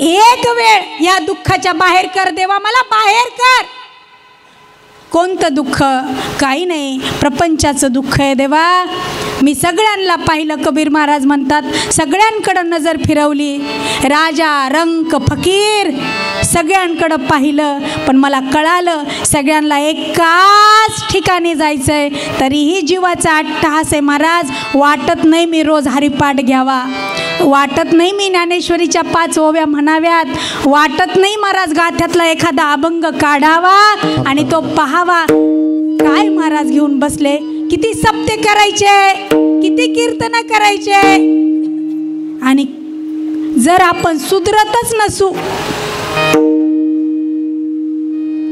एक वेळ या दुःखाच्या बाहेर कर देवा, मला बाहेर कर. कोणतं दुःख? काही नाही, प्रपंचाचं दुःख आहे देवा. मी सगळ्यांना पाहिलं. कबीर महाराज म्हणतात सगळ्यांकडं नजर फिरवली, राजा रंक फकीर सगळ्यांकडं पाहिलं, पण मला कळालं सगळ्यांना एकाच ठिकाणी जायचं आहे. तरीही जीवाचा अट्टहास आहे महाराज. वाटत नाही मी रोज हरिपाठ घ्यावा, वाटत नाही मी ज्ञानेश्वरीच्या 5 ओव्या म्हणाव्यात, वाटत नाही महाराज गाथ्यातला एखादा अभंग काढावा आणि तो पहावा. काय महाराज घेऊन बसले, किती सप्ते करायचे, किती कीर्तन करायचे. आणि जर आपण सुधरतच नसू,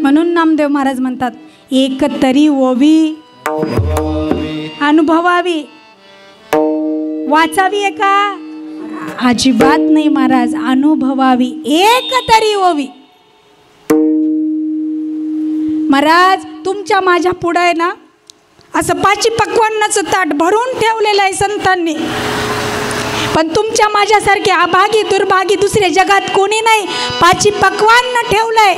म्हणून नामदेव महाराज म्हणतात एक तरी ओवी अनुभवावी. वाचावी आहे का? अजिबात नाही महाराज. अनुभवावी एक तरी ओवी. महाराज तुमच्या माझ्या पुढं आहे ना असं 5 पक्वान्नाचं ताट भरून ठेवलेलं आहे संतांनी. पण तुमच्या माझ्यासारखे अभागी दुर्भागी दुसऱ्या जगात कोणी नाही. 5 पक्वान्न ठेवलंय,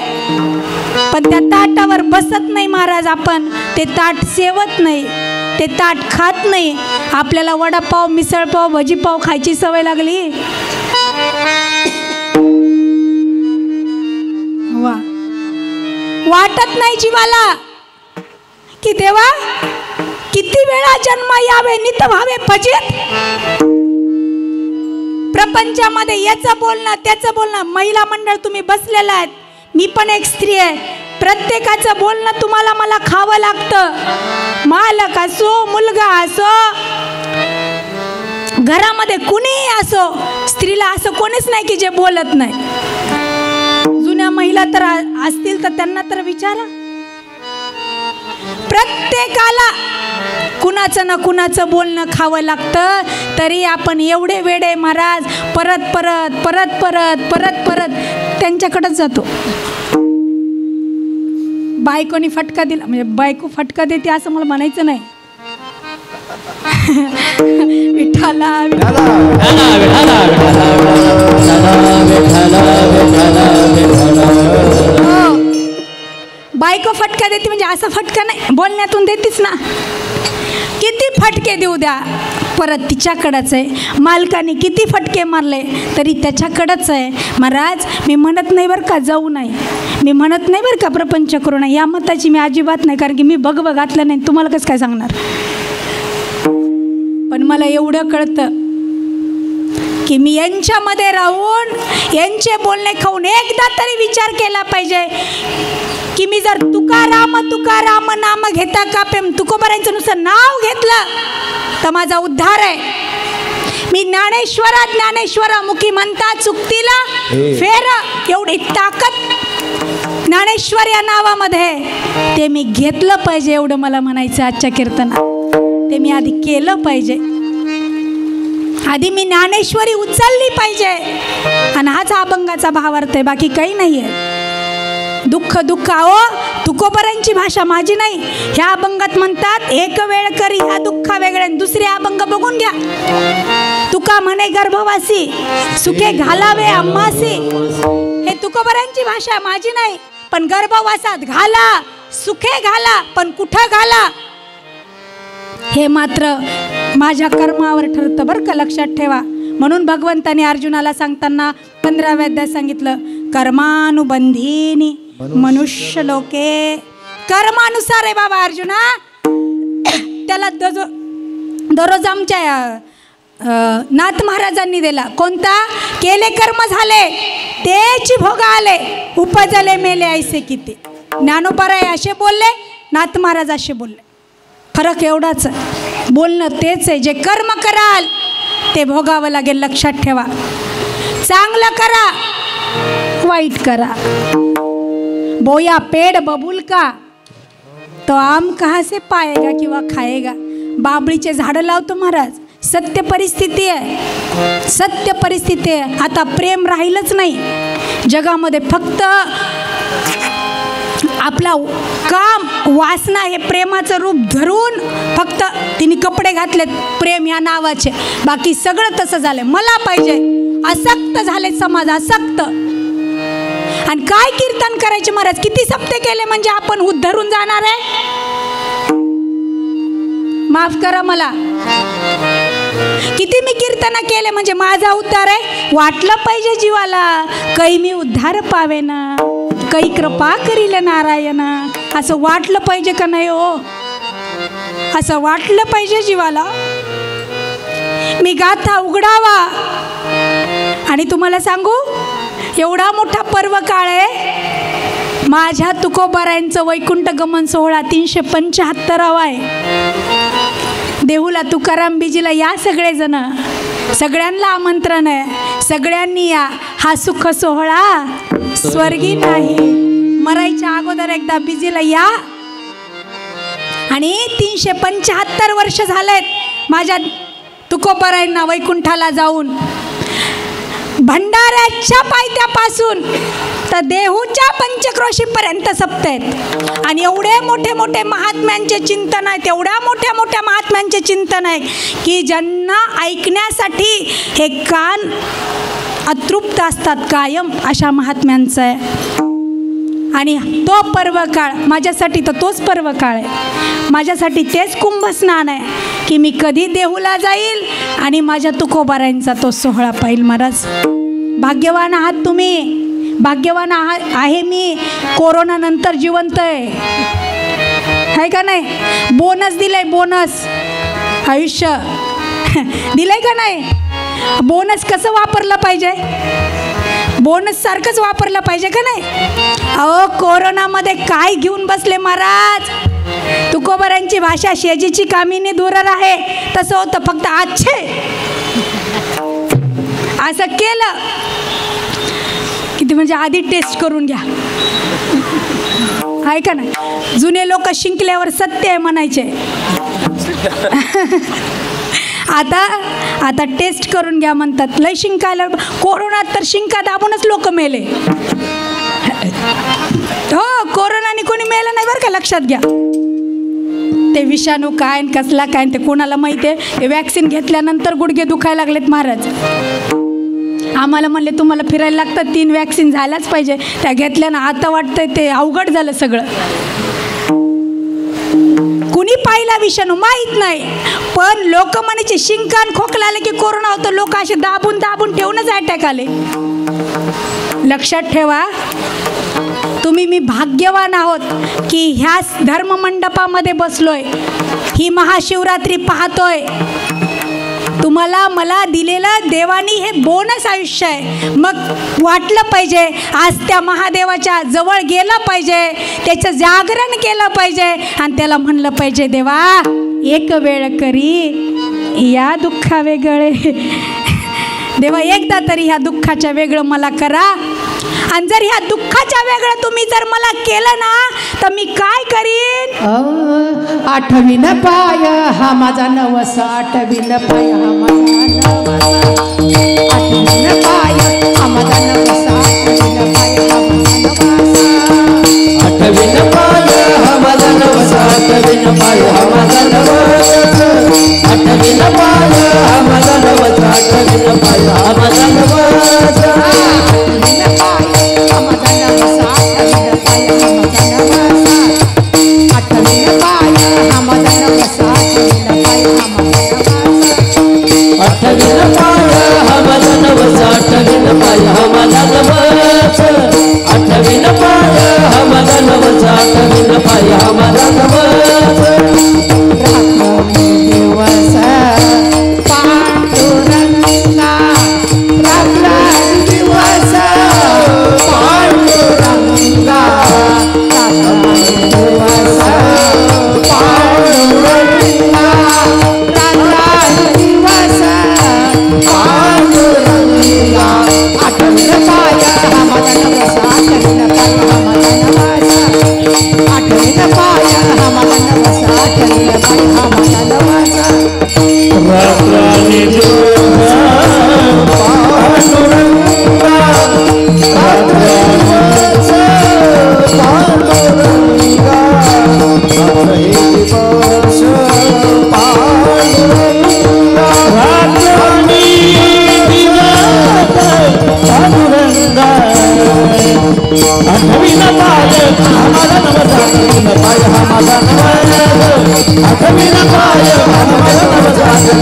पण त्या ताटावर बसत नाही महाराज. आपण ते ताट सेवत नाही, ते ताट खात नाही. आपल्याला वडापाव मिसळपाव भजीपाव खायची सवय लागली. वा, वाटत नाही जीवाला की देवा किती वेळा जन्म यावे नित व्हावे फजित. प्रपंचामध्ये याचं बोलणं त्याचं बोलणं. महिला मंडळ तुम्ही बसलेला आहेत, मी पण एक स्त्री आहे. प्रत्येकाचं बोलणं तुम्हाला मला खावं लागतं. मालक असो, मुलगा असो, घरामध्ये कुणीही असो, स्त्रीला असं कोणीच नाही की जे बोलत नाही. जुन्या महिला तर असतील तर त्यांना तर विचारा. प्रत्येकाला कुणाचं ना कुणाचं बोलणं खावं लागतं. तरी आपण एवढे वेडे महाराज परत परत परत परत परत परत त्यांच्याकडेच जातो. बायकोनी फटका दिला म्हणजे बायको फटका देते असं मला म्हणायचं नाही. विठ्ठला बायको फटका देते म्हणजे असा फटका नाही, बोलण्यातून देतीच ना. किती फटके देऊ द्या परत तिच्याकडंच आहे. मालकाने किती फटके मारले तरी त्याच्याकडंच आहे. महाराज मी म्हणत नाही बरं का जाऊ नाही, मी म्हणत नाही बरं का प्रपंच करू नये, या मताची मी अजिबात नाही. कारण की मी बघ घातलं नाही, तुम्हाला कसं काय सांगणार. पण मला एवढं कळतं की मी यांच्यामध्ये राहून यांचे बोलणे खाऊन एकदा तरी विचार केला पाहिजे की मी जर तुकाराम तुकाराम नाम घेता कापेम तुकोबरायांचं नुसतं नाव घेतलं तर माझा उद्धार आहे. मी ज्ञानेश्वरा ज्ञानेश्वरा मुखी म्हणता चुकतीला फेर, एवढी ताकद ज्ञानेश्वर या नावामध्ये, ते मी घेतलं पाहिजे. एवढं मला म्हणायचं आजच्या कीर्तनात. ते मी आधी केलं पाहिजे. आधी मी ज्ञानेश्वरी उचलली पाहिजे. आणि हाच अभंगाचा भावार्थ आहे, बाकी काही नाही आहे. दुःख दुःख आहो तुकोबरांची भाषा माझी नाही. ह्या अभंगात म्हणतात एक वेळ करी ह्या दुःखा वेगळे. दुसरे अभंग बघून घ्या. तुका म्हणे गर्भवासी सुखे घालावे आम्हासी. हे तुकोबरांची भाषा माझी नाही. पण गर्भवासात घाला, सुखे घाला, पण कुठं घाला हे मात्र माझ्या कर्मावर ठरतं बरं का, लक्षात ठेवा. म्हणून भगवंताने अर्जुनाला सांगताना 15व्या अध्यायात सांगितलं कर्मानुबंधीनी मनुष्य लोके कर्मानुसार आहे बाबा अर्जुना. त्याला दररोज आमच्या नाथ महाराजांनी दिला. कोणता? केले कर्म झाले तेची भोग आले, उपजले मेले ऐसे किती. ज्ञानोबाराय असे बोलले, नाथ महाराज असे बोलले. फरक एवढाच, बोलणं तेच आहे. जे कर्म कराल ते भोगावं लागेल, लक्षात ठेवा. चांगलं करा, वाईट करा. बोया पेड़ बबूल का तो आम कहाँ से पाएगा किंवा खाएगा. बाबळीचे झाडं लावतो महाराज. सत्य परिस्थिती आहे, सत्य परिस्थिती आहे. आता प्रेम राहिलंच नाही जगामध्ये. फक्त आपला काम वासना हे प्रेमाचं रूप धरून फक्त तिने कपडे घातलेत प्रेम या नावाचे. बाकी सगळं तसं झालंय. मला पाहिजे, आसक्त झाले समाज, आसक्त. आणि काय कीर्तन करायचे महाराज. किती सप्ते केले म्हणजे आपण उद्धरून जाणार आहे. माफ करा मला. किती मी कीर्तन केले म्हणजे माझा उद्धार आहे. वाटलं पाहिजे जीवाला, काही मी उद्धार पावे ना, काही कृपा करील नारायण. असं वाटलं पाहिजे का नाही हो. असं वाटलं पाहिजे जीवाला. मी गाथा उघडावा. आणि तुम्हाला सांगू, एवढा मोठा पर्व काळ आहे. माझ्या तुकोबारायांचं वैकुंठ गमन सोहळा 375 आहे. देहूला तुकाराम बीजीला या सगळेजण, सगळ्यांना आमंत्रण आहे. सगळ्यांनी या. हा सुख सोहळा स्वर्गी नाही. मरायच्या अगोदर एकदा बीजीला या. आणि 375 वर्ष झालेत माझ्या तुकोबारायांना वैकुंठाला जाऊन. भंडाऱ्याच्या पायथ्यापासून तर देहूच्या पंचक्रोशीपर्यंत सप्ताहेत. आणि एवढे मोठे मोठे महात्म्यांचे चिंतन आहेत, एवढ्या मोठ्या मोठ्या महात्म्यांचे चिंतन आहे की ज्यांना ऐकण्यासाठी हे कान अतृप्त असतात कायम, अशा महात्म्यांचं आहे. आणि तो पर्व काळ माझ्यासाठी तर तोच पर्व काळ आहे. माझ्यासाठी तेच कुंभस्नान आहे की मी कधी देहूला जाईल आणि माझ्या तुकोबारायांचा तो सोहळा पाहिल. महाराज भाग्यवान आहात तुम्ही, भाग्यवान आहे मी. कोरोना नंतर जिवंत आहे का नाही. बोनस दिलंय, बोनस आयुष्य दिलंय का नाही. बोनस कसं वापरलं पाहिजे, बोनस सारखंच वापरलं पाहिजे का नाही. अहो कोरोनामध्ये काय घेऊन बसले महाराज. तुकोबारांची भाषा शेजीची कामिनी दूर आहे तसं होतं. फक्त अच्छे असं केलं किती म्हणजे आधी टेस्ट करून घ्या, आहे का नाही. जुने लोक शिंकल्यावर सत्य आहे म्हणायचे. आता टेस्ट करून घ्या म्हणतात. लय शिंकायला. कोरोनात तर शिंका दाबूनच लोक मेले. हो, कोरोनाने कोणी मेलं नाही बरं का, लक्षात घ्या. ते विषाणू काय कसला काय ते कोणाला माहिती आहे. ते वॅक्सिन घेतल्यानंतर गुडघे दुखायला लागलेत महाराज. आम्हाला म्हणले तुम्हाला फिरायला लागतात, 3 वॅक्सिन झाल्याच पाहिजे. त्या घेतल्यानं आता वाटतंय ते अवघड झालं सगळं. कुणी पाहिला विषाणू माहीत नाही, पण लोक म्हणायचे शिंकान खोकला आले की कोरोना होतं. लोक असे दाबून दाबून ठेवूनच अटॅक आले. लक्षात ठेवा, तुम्ही मी भाग्यवान आहोत की ह्या धर्ममंडपामध्ये बसलोय, ही महाशिवरात्री पाहतोय. तुम्हाला मला दिलेलं देवानी हे बोनस आयुष्य आहे. मग वाटलं पाहिजे आज त्या महादेवाच्या जवळ गेलं पाहिजे, त्याचं जागरण केलं पाहिजे आणि त्याला म्हणलं पाहिजे देवा एक वेळ करी या दुःखा वेगळे. देवा एकदा तरी ह्या दुःखाच्या वेगळं मला करा. आणि जर ह्या दुःखाच्या वेगळं तुम्ही जर मला केलं ना तर मी काय करीन. आठवीन पाय हा माझा नवस, आठवीन पाय हा माझा नवस, आठवीन पाय हा माझा नवस, आठवीन पाय हा माझा नवस, आठवीन पाय हा माझा नवस, आठवीन पाय हा माझा नवस, आठवीन पाय हा माझा नवस, आठवीन पाय हा माझा नवस, आठवीन पाय हा माझा नवस, आठवीन पाय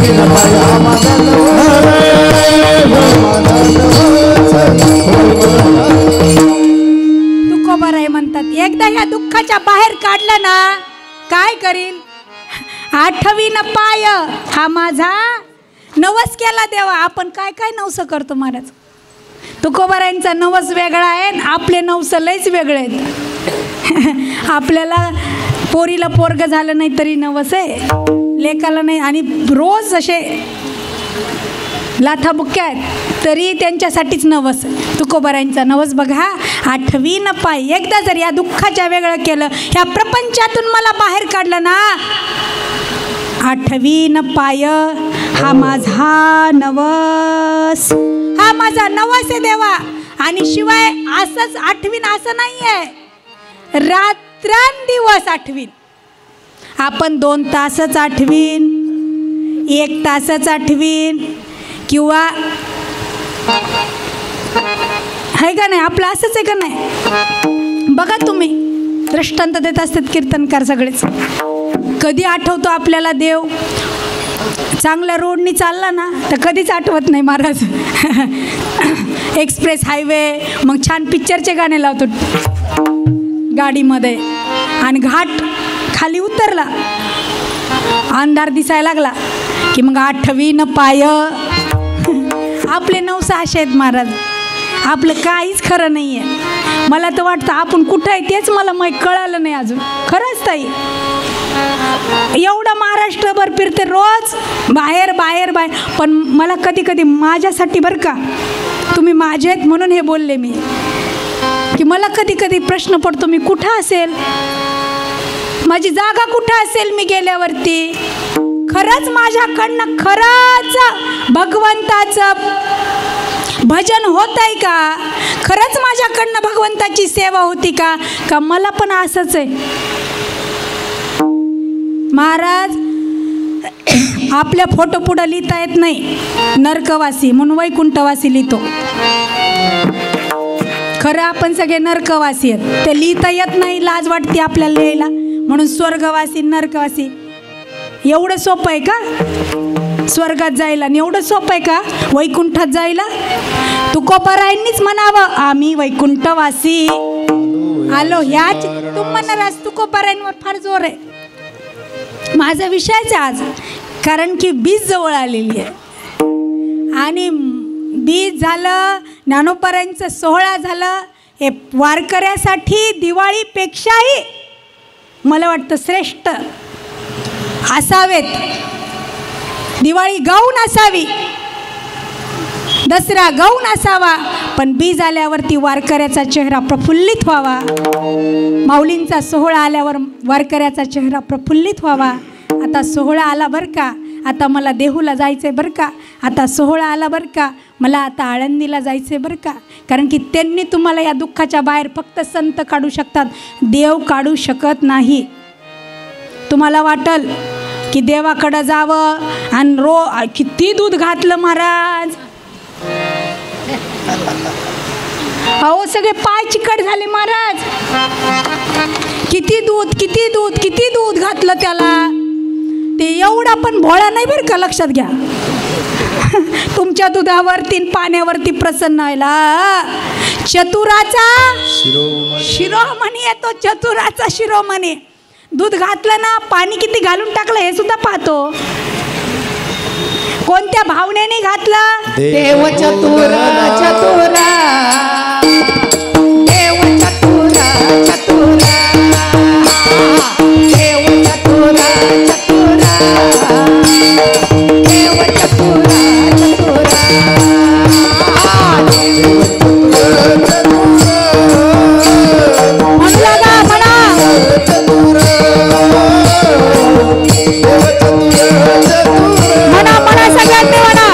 विन पाय हा माझा तुकोबा राय म्हणतात एकदा या दुःखाच्या बाहेर काढलं ना काय करील आठवीन पाय हा माझा नवस केला देवा. आपण काय काय नवस करतो महाराज. तुकोबारायांचा नवस वेगळा आहे आणि आपले नवस लयच वेगळे आहेत. आपल्याला पोरीला पोरग झालं नाही तरी नवस आहे, लेकाला नाही, आणि रोज असे लाथाबुक्क्या आहेत तरी त्यांच्यासाठीच नवस. तुकोबारायांचा नवस बघा आठवीन पाय. एकदा जर या दुःखाच्या वेगळं केलं, ह्या प्रपंचातून मला बाहेर काढलं ना, आठवीन पाय हा माझा नवस, हा माझा नवस आहे देवा. आणि शिवाय असंच आठवीन असं नाही आहे, रात्रंदिवस आठवीन. आपण 2 तासच आठवीन, 1 तासच आठवीन, किंवा आहे का नाही, आपलं असंच आहे का नाही. बघा तुम्ही दृष्टांत देत असतात कीर्तनकार सगळेच. कधी आठवतो आपल्याला देव. चांगल्या रोडनी चालला ना तर कधीच आठवत नाही महाराज. एक्सप्रेस हायवे, मग छान पिक्चरचे गाणे लावतो गाडीमध्ये, आणि घाट खाली उतरला, अंधार दिसायला लागला की मग आठवीन पाय. आपले नवस असे आहेत महाराज. आपलं काहीच खरं नाही आहे. मला तर वाटतं आपण कुठं आहे तेच मला कळालं नाही अजून. खरंच ताई, एवढं महाराष्ट्रभर फिरते रोज, बाहेर बाहेर बाहेर. पण मला कधी कधी माझ्यासाठी बरं का, तुम्ही माझे आहेत म्हणून हे बोलले मी, की मला कधी कधी प्रश्न पडतो मी कुठं असेल, माझी जागा कुठं असेल मी गेल्यावरती. खरंच माझ्याकडनं खरंच भगवंताचं भजन होत आहे का, खरंच माझ्याकडनं भगवंताची सेवा होती का, का मला पण असंच आहे. महाराज आपल्या फोटो पुढं लिहिता येत नाही, नरकवासी म्हणून वैकुंठवासी लिहितो. खरं आपण सगळे नरकवासी आहेत, ते लिहिता येत नाही, लाज वाटते आपल्याला लिहायला, म्हणून स्वर्गवासी नरकवासी. एवढं सोपं आहे का स्वर्गात जायला, आणि एवढं सोपं आहे का वैकुंठात जायला. तुकोबारायांनीच म्हणावं आम्ही वैकुंठवासी आलो. ह्याच तू म्हणणार तुकोबारायांवर फार जोर आहे. माझा विषयच आज, कारण की बीज जवळ आलेली आहे, आणि बीज झालं, ज्ञानोबारायांचा सोहळा झालं. हे वारकऱ्यासाठी दिवाळीपेक्षाही मला वाटतं श्रेष्ठ असावेत. दिवाळी गाऊन असावी, दसरा गाऊन असावा, पण बीज आल्यावरती वारकऱ्याचा चेहरा प्रफुल्लित व्हावा. माऊलींचा सोहळा आल्यावर वारकऱ्याचा चेहरा प्रफुल्लित व्हावा. आता सोहळा आला बरं का, आता मला देहूला जायचं आहे बरं का, आता सोहळा आला बरं का, मला आता आळंदीला जायचं आहे बरं का. कारण की त्यांनी तुम्हाला या दुःखाच्या बाहेर फक्त संत काढू शकतात, देव काढू शकत नाही. तुम्हाला वाटल की देवाकडं जावं, आणि किती दूध घातलं महाराज, अहो सगळे पाय चिकट झाले महाराज. किती दूध किती दूध किती दूध घातलं त्याला, ते एवढा पण भोळा नाही बरं का, लक्षात घ्या. तुमच्या दुधावरती पाण्यावरती प्रसन्न व्हायला चतुराचा शिरोमणी येतो, चतुराचा शिरोमणी. दूध घातलं ना, पाणी किती घालून टाकलं हे सुद्धा पाहतो. कोणत्या भावनेने घातलं, देव चतुरा चतुरा, देव चतुरा चतुरा, देव चतुरा चतुरा, देव चतुरा चतुरा, म्हणला ना म्हणा. म्हणा म्हणा सगळ्यांनी म्हणा.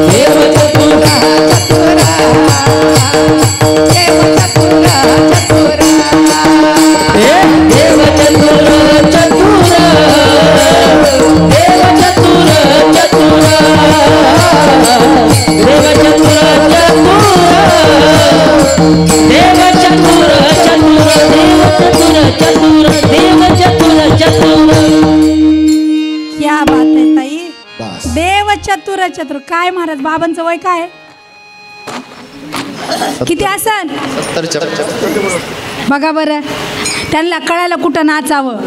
देव चतुर देव चतुर चतुर देव चतुर चतुर देव चतुर देव चतुर चतुर देव चतुर चतुर क्या बात आहे ताई. बस. देव चतुर चतुर. काय महाराज बाबांचं वय काय किती असन 70. बघा बरं, त्यांना कळायला कुठं नाचावं.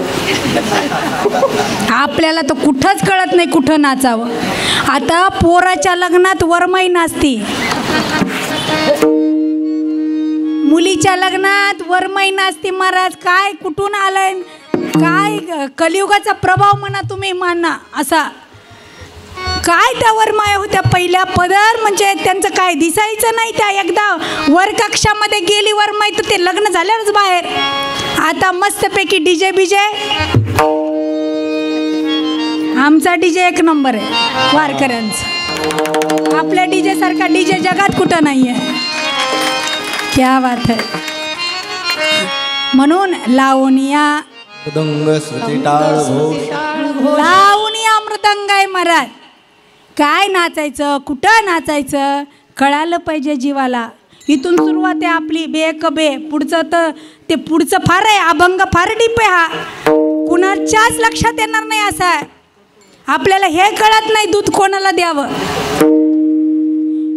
आपल्याला तर कुठंच कळत नाही कुठं नाचावं. आता पोराच्या लग्नात वरमाई नाचती, मुलीच्या लग्नात वरमाई नाचती. महाराज काय कुठून आलाय, काय कलियुगाचा प्रभाव म्हणा तुम्ही माना असा. काय त्या वरमाया होत्या पहिल्या पदर म्हणजे त्यांचं काय दिसायचं नाही. त्या एकदा वर कक्षामध्ये गेली वरमाई तर ते लग्न झाल्यावरच बाहेर. आता मस्तपैकी डीजे बिजे. आमचा डीजे एक नंबर आहे वारकऱ्यांचा. आपल्या डीजे सारखा डीजे जगात कुठं नाही आहे. क्या बात है. म्हणून लावणिया मृदंग श्रुती टाळ घोष लावणिया मृदंग आहे महाराज. काय नाचायचं कुठं नाचायचं कळालं पाहिजे जीवाला. इथून सुरुवात आहे आपली बेक बे. पुढचं तर ते पुढचं फार आहे. अभंग फार डीप आहे. हा कुणाच्याच लक्षात येणार नाही असा आहे. आपल्याला हे कळत नाही दूध कोणाला द्यावं.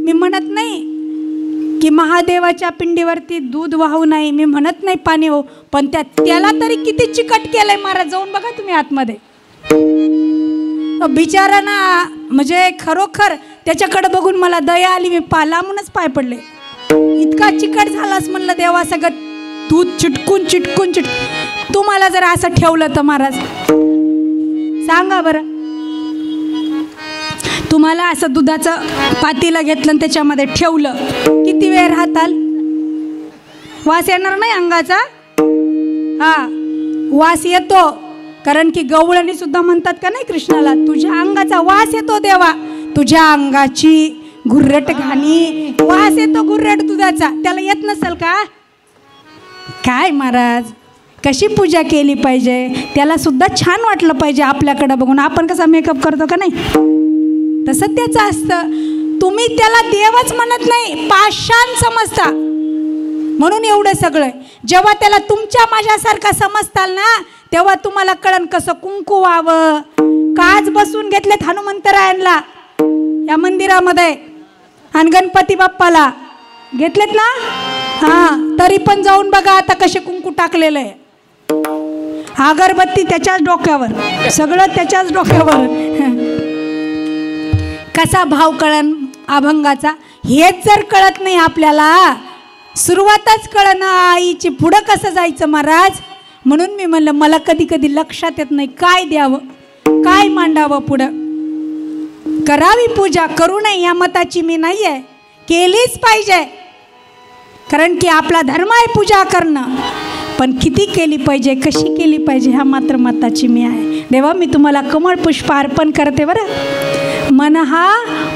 मी म्हणत नाही की महादेवाच्या पिंडीवरती दूध वाहू नाही, मी म्हणत नाही पाणी वाहू, पण त्याला तरी किती चिकट केलंय महाराज. जाऊन बघा तुम्ही आतमध्ये. बिचारांना म्हणजे खरोखर त्याच्याकडे बघून मला दया आली. मी लांबूनच पाय पडले. इतका चिकट झालास म्हणलं देवा. सगळं दूध चिटकून चिटकून तुम्हाला जर असं ठेवलं तर महाराज सांगा बरं. तुम्हाला असं दुधाचं पातीला घेतलं आणि त्याच्यामध्ये ठेवलं किती वेळ राहताल. वास येणार नाही अंगाचा. हा वास येतो. कारण की गवळणी सुद्धा म्हणतात का नाही कृष्णाला, तुझ्या अंगाचा वास येतो देवा. तुझ्या अंगाची घुर्रट घाणी वास येतो घुर्रट दुधाचा. त्याला येत नसेल का. काय महाराज कशी पूजा केली पाहिजे. त्याला सुद्धा छान वाटलं पाहिजे आपल्याकडं बघून. आपण कसा मेकअप करतो का नाही तसं त्याचं असतं. तुम्ही त्याला देवच म्हणत नाही, पाषाण समजता. म्हणून एवढं सगळं. जेव्हा त्याला तुमच्या माझ्यासारखा समजताल ना तेव्हा तुम्हाला कळण कसं कुंकू व्हावं. काच बसून घेतलेत हनुमंतरायांना या मंदिरामध्ये आणि गणपती बाप्पाला घेतलेत ना. हां तरी पण जाऊन बघा आता कसे कुंकू टाकलेलं आहे. अगरबत्ती त्याच्याच डोक्यावर, सगळं त्याच्याच डोक्यावर. कसा भाव कळण अभंगाचा हेच जर कळत नाही आपल्याला, सुरुवातच कळणं आईची पुढं कसं जायचं महाराज. म्हणून मी म्हणलं मला कधी कधी लक्षात येत नाही काय द्यावं काय मांडावं पुढं. करावी पूजा करू नये या मताची मी नाही आहे, केलीच पाहिजे. कारण की आपला धर्म आहे पूजा करणं. पण किती केली पाहिजे कशी केली पाहिजे ह्या मात्र मताची मी आहे. देवा मी तुम्हाला कमळ पुष्प अर्पण करते बरं. मन हा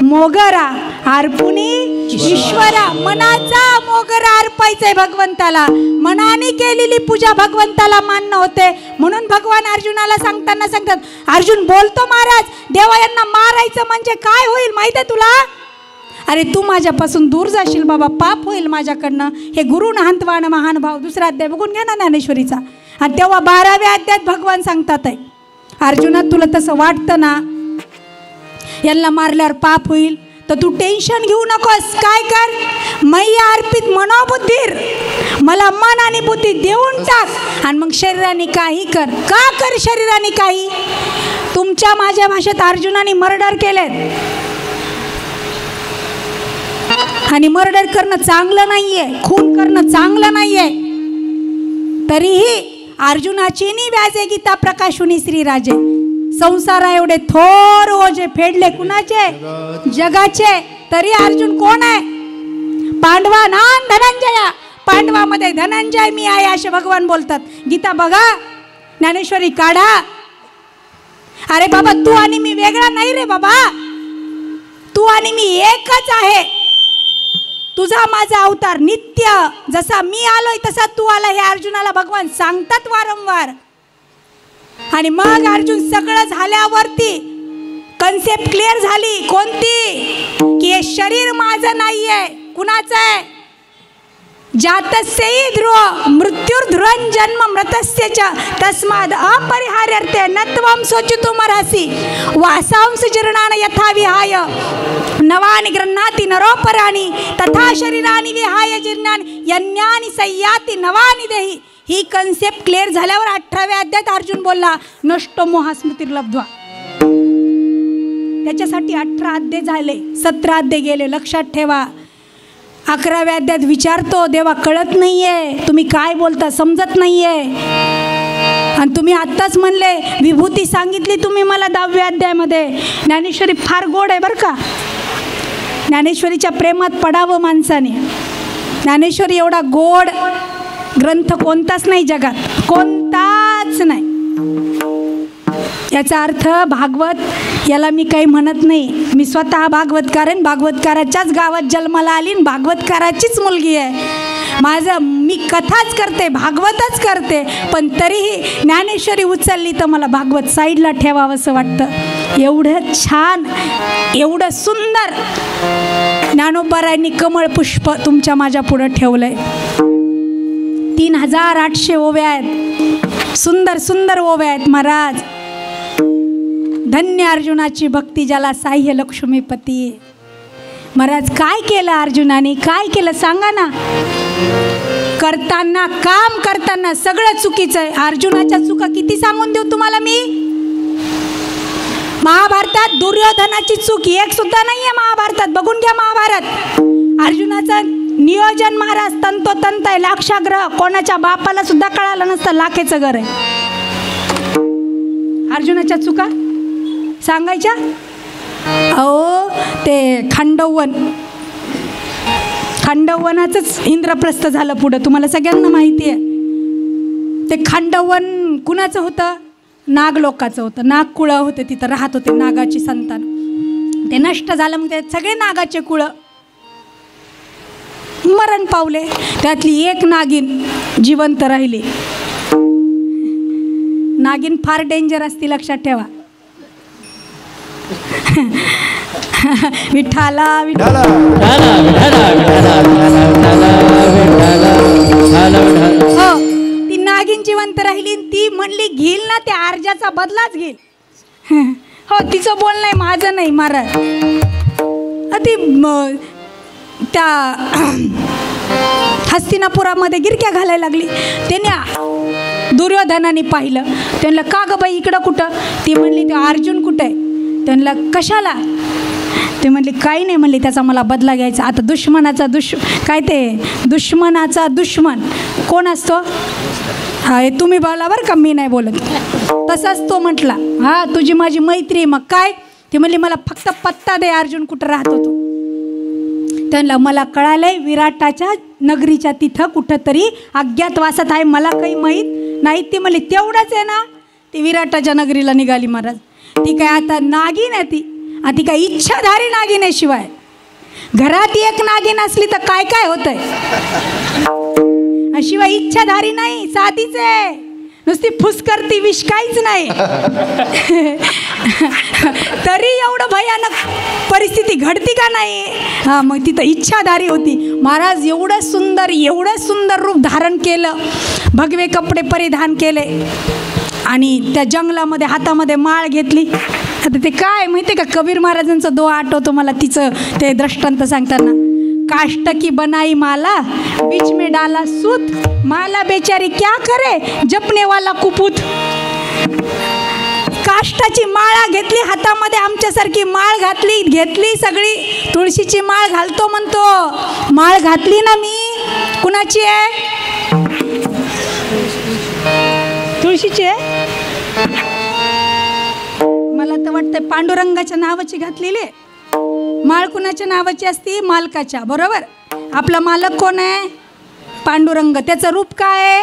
मोगरा अर्पुनी ईश्वरा. मनाचा मोगरा अर्पायचंय भगवंताला. मनाने केलेली पूजा भगवंताला मान्य होते. म्हणून भगवान अर्जुनाला सांगताना सांगतात, अर्जुन बोलतो महाराज देवा यांना मारायचं म्हणजे काय होईल माहिती आहे तुला. अरे तू माझ्यापासून दूर जाशील बाबा, पाप होईल माझ्याकडनं. हे गुरु हंतवान महान भाव. दुसरा अध्याय बघून घ्या ना ज्ञानेश्वरीचा. आणि तेव्हा 12व्या अध्यायात भगवान सांगतात आहे अर्जुना तुला तसं वाटतं ना यांना मारल्यावर पाप होईल तर तू टेन्शन घेऊ नकोस. काय कर मैया अर्पित मनोबुद्धीर. मला मन आणि बुद्धी देऊन टाक आणि मग शरीराने काही कर. का कर शरीराने काही. तुमच्या माझ्या भाषेत अर्जुनाने मर्डर केलेत आणि मर्डर करणं चांगलं नाहीये, खून करणं चांगलं नाहीये. तरीही अर्जुनाची नि व्याजे गीता प्रकाशुनी श्रीराजे. संसारा एवढे थोर ओझे फेडले कुणाचे जगाचे. तरी अर्जुन कोण आहे. पांडवा नान धनंजया. पांडवामध्ये धनंजय मी आहे असे भगवान बोलतात. गीता बघा ज्ञानेश्वरी काढा. अरे बाबा तू आणि मी वेगळा नाही रे बाबा. तू तू आणि मी एकच आहे. तुझा माझा अवतार नित्य, जसा मी आलोय तसा तू आला, हे अर्जुनाला भगवान सांगतात वारंवार. आणि मग अर्जुन सगळं झाल्यावरती कन्सेप्ट क्लिअर झाली. कोणती? की हे शरीर माझं नाहीये. कुणाचं आहे? जातस्यैव ध्रुव मृत्युर्ध्रुवं जन्म मृतस्य च तस्माद् अपरिहार्यर्थे न त्वं शोचितुमर्हसि. वासांसि जीर्णानि यथा विहाय नवानि गृह्णाति नरोपराणि तथा शरीरानि विहाय जीर्णानि यन्यानि संयाति नवानि देहि. ही कन्सेप्ट क्लिअर झाल्यावर 18व्या अध्यायात अर्जुन बोलला नष्टो मोहस्मृतिर्लब्ध्वा. त्याच्यासाठी 18 अध्याय झाले, 17 अध्याय गेले. लक्षात ठेवा. 11व्या अध्यायात विचारतो देवा कळत नाहीये, तुम्ही काय बोलता समजत नाहीये. आणि तुम्ही आत्ताच म्हणले विभूती सांगितली तुम्ही मला 10व्या अध्यायामध्ये. ज्ञानेश्वरी फार गोड आहे बरं का. ज्ञानेश्वरीच्या प्रेमात पडावं माणसाने. ज्ञानेश्वरी एवढा गोड ग्रंथ कोणताच नाही जगात, कोणताच नाही. याचा अर्थ भागवत याला मी काही म्हणत नाही. मी स्वतः भागवतकार आहे, भागवतकाराच्याच गावात जन्माला आली, भागवतकाराचीच मुलगी आहे. मी कथाच करते, भागवतच करते, पण तरीही ज्ञानेश्वरी उचलली तर मला भागवत साईडला ठेवावं असं वाटतं. एवढं छान, एवढं सुंदर ज्ञानोबारायांनी कमळ पुष्प तुमच्या माझ्या पुढं ठेवलंय. 3800 ओव्या आहेत, सुंदर सुंदर ओव्या आहेत महाराज. धन्य अर्जुनाची भक्ती ज्याला साह्य लक्ष्मीपती. महाराज काय केलं अर्जुनाने, काय केलं सांगा ना. करताना, काम करताना सगळं चुकीचं आहे. अर्जुनाच्या चुका किती सांगून देऊ तुम्हाला मी. महाभारतात दुर्योधनाची चूक एक सुद्धा नाही आहे महाभारतात. बघून घ्या महाभारत. अर्जुनाचं नियोजन महाराज तंतोतंत आहे, लाक्षाग्रह. कोणाच्या बापाला सुद्धा कळालं नसतं लाखेचं घर आहे. अर्जुनाच्या चुका सांगायच्या. अहो ते खांडवनाचंच इंद्रप्रस्थ झालं पुढं, तुम्हाला सगळ्यांना माहिती आहे. ते खांडवन कुणाचं होतं? नागलोकाचं होतं. नागकुळं होते, तिथं राहत होते नागाची संतान. ते नष्ट झालं, मग ते सगळे नागाचे कुळं मरण पावले. त्यातली एक नागिन जिवंत राहिली. नागिन फार डेंजर असते, लक्षात ठेवा. विठाला विठाला हो, ती नागिन जिवंत राहिली. ती म्हणली घेईल ना त्या अर्जाचा बदलाच घेईल. हो, तिचं बोलणं आहे, माझं नाही महाराज. ती त्या हस्तिनापुरामध्ये गिरक्या घालायला लागली. त्याने दुर्योधनाने पाहिलं. त्यांना का ग बाई इकडं कुठं? ती म्हणली ते अर्जुन कुठं आहे? त्यांना कशाला? ते म्हणले काही नाही. म्हणले त्याचा मला बदला घ्यायचा. आता दुश्मनाचा दुश्मनाचा दुश्मन कोण असतो? हा, हे तुम्ही बोला बरं का, मी नाही बोलत. तसाच तो म्हटला हा तुझी माझी मैत्री. मग काय? ते म्हणले मला फक्त पत्ता दे, अर्जुन कुठं राहत होतो. त्यांना मला कळालंय विराटाच्या नगरीच्या तिथं कुठंतरी अज्ञातवासात आहे, मला काही माहीत नाही. ती म्हणली तेवढंच आहे ना. ती विराटाच्या नगरीला निघाली महाराज. ती काय आता नागिन आहे, ती काय इच्छाधारी नागिन आहे. शिवाय घरात एक नागिन असली तर काय काय होतंय. शिवाय इच्छाधारी नाही, साधीच आहे. नुसती फुसकरती, विष काहीच नाही. तरी एवढं भयानक परिस्थिती घडती का नाही? हा, मग तिथं इच्छाधारी होती. महाराज एवढं सुंदर रूप धारण केलं, भगवे कपडे परिधान केले आणि त्या जंगलामध्ये हातामध्ये माळ घेतली. आता ते काय माहिती का, कबीर महाराजांचा दोहा आठवतो मला तिचं ते दृष्टांत सांगताना. काष्ट की बनाई माला बीच में डाला सूत, माला बेचारी क्या करे जपने वाला कुपूत. काष्टाची माळा घेतली हातामध्ये, आमच्यासारखी माळ घेतली सगळी. तुळशीची माळ घालतो म्हणतो. माळ घातली ना मी. कुणाची आहे? तुळशीची आहे. मला तर वाटतं पांडुरंगाच्या नावाची घातलेली. माळ कुणाच्या नावाची असती? मालकाच्या. बरोबर. आपला मालक कोण आहे? पांडुरंग. त्याचं रूप काय आहे?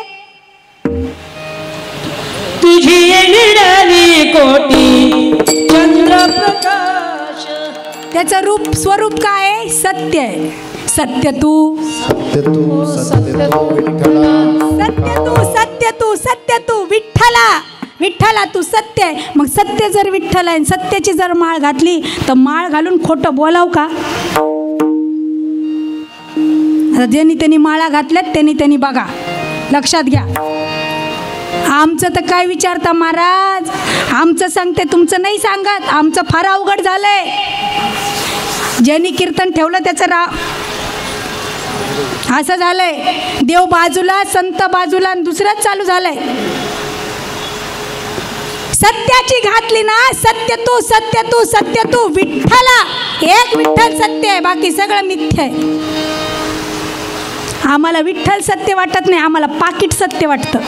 तुझी निराली कोटी चंद्र प्रकाश त्याचं रूप स्वरूप काय आहे? सत्य आहे. सत्य तू सत्य तू सत्य तू विठ्ठला, सत्य तू सत्य तू सत्य तू विठ्ठला. विठ्ठला तू सत्य आहे. मग सत्य जर विठ्ठल आहे, सत्याची जर माळ घातली तर माळ घालून खोटं बोलाव का? आता ज्यांनी त्यांनी माळा घातल्यात त्यांनी बघा, लक्षात घ्या. आमचं तर काय विचारता महाराज, आमचं सांगते तुमचं नाही सांगत. आमचं फार अवघड झालंय. ज्यांनी कीर्तन ठेवलं त्याचं असं झालंय, देव बाजूला, संत बाजूला, आणि दुसरंच चालू झालंय. सत्याची घातली ना, सत्य तू सत्य तू सत्य तू विठ्ठला. एक विठ्ठल सत्य आहे, बाकी सगळं मिथ्य आहे. आम्हाला विठ्ठल सत्य वाटत नाही, आम्हाला पाकिट सत्य वाटतं.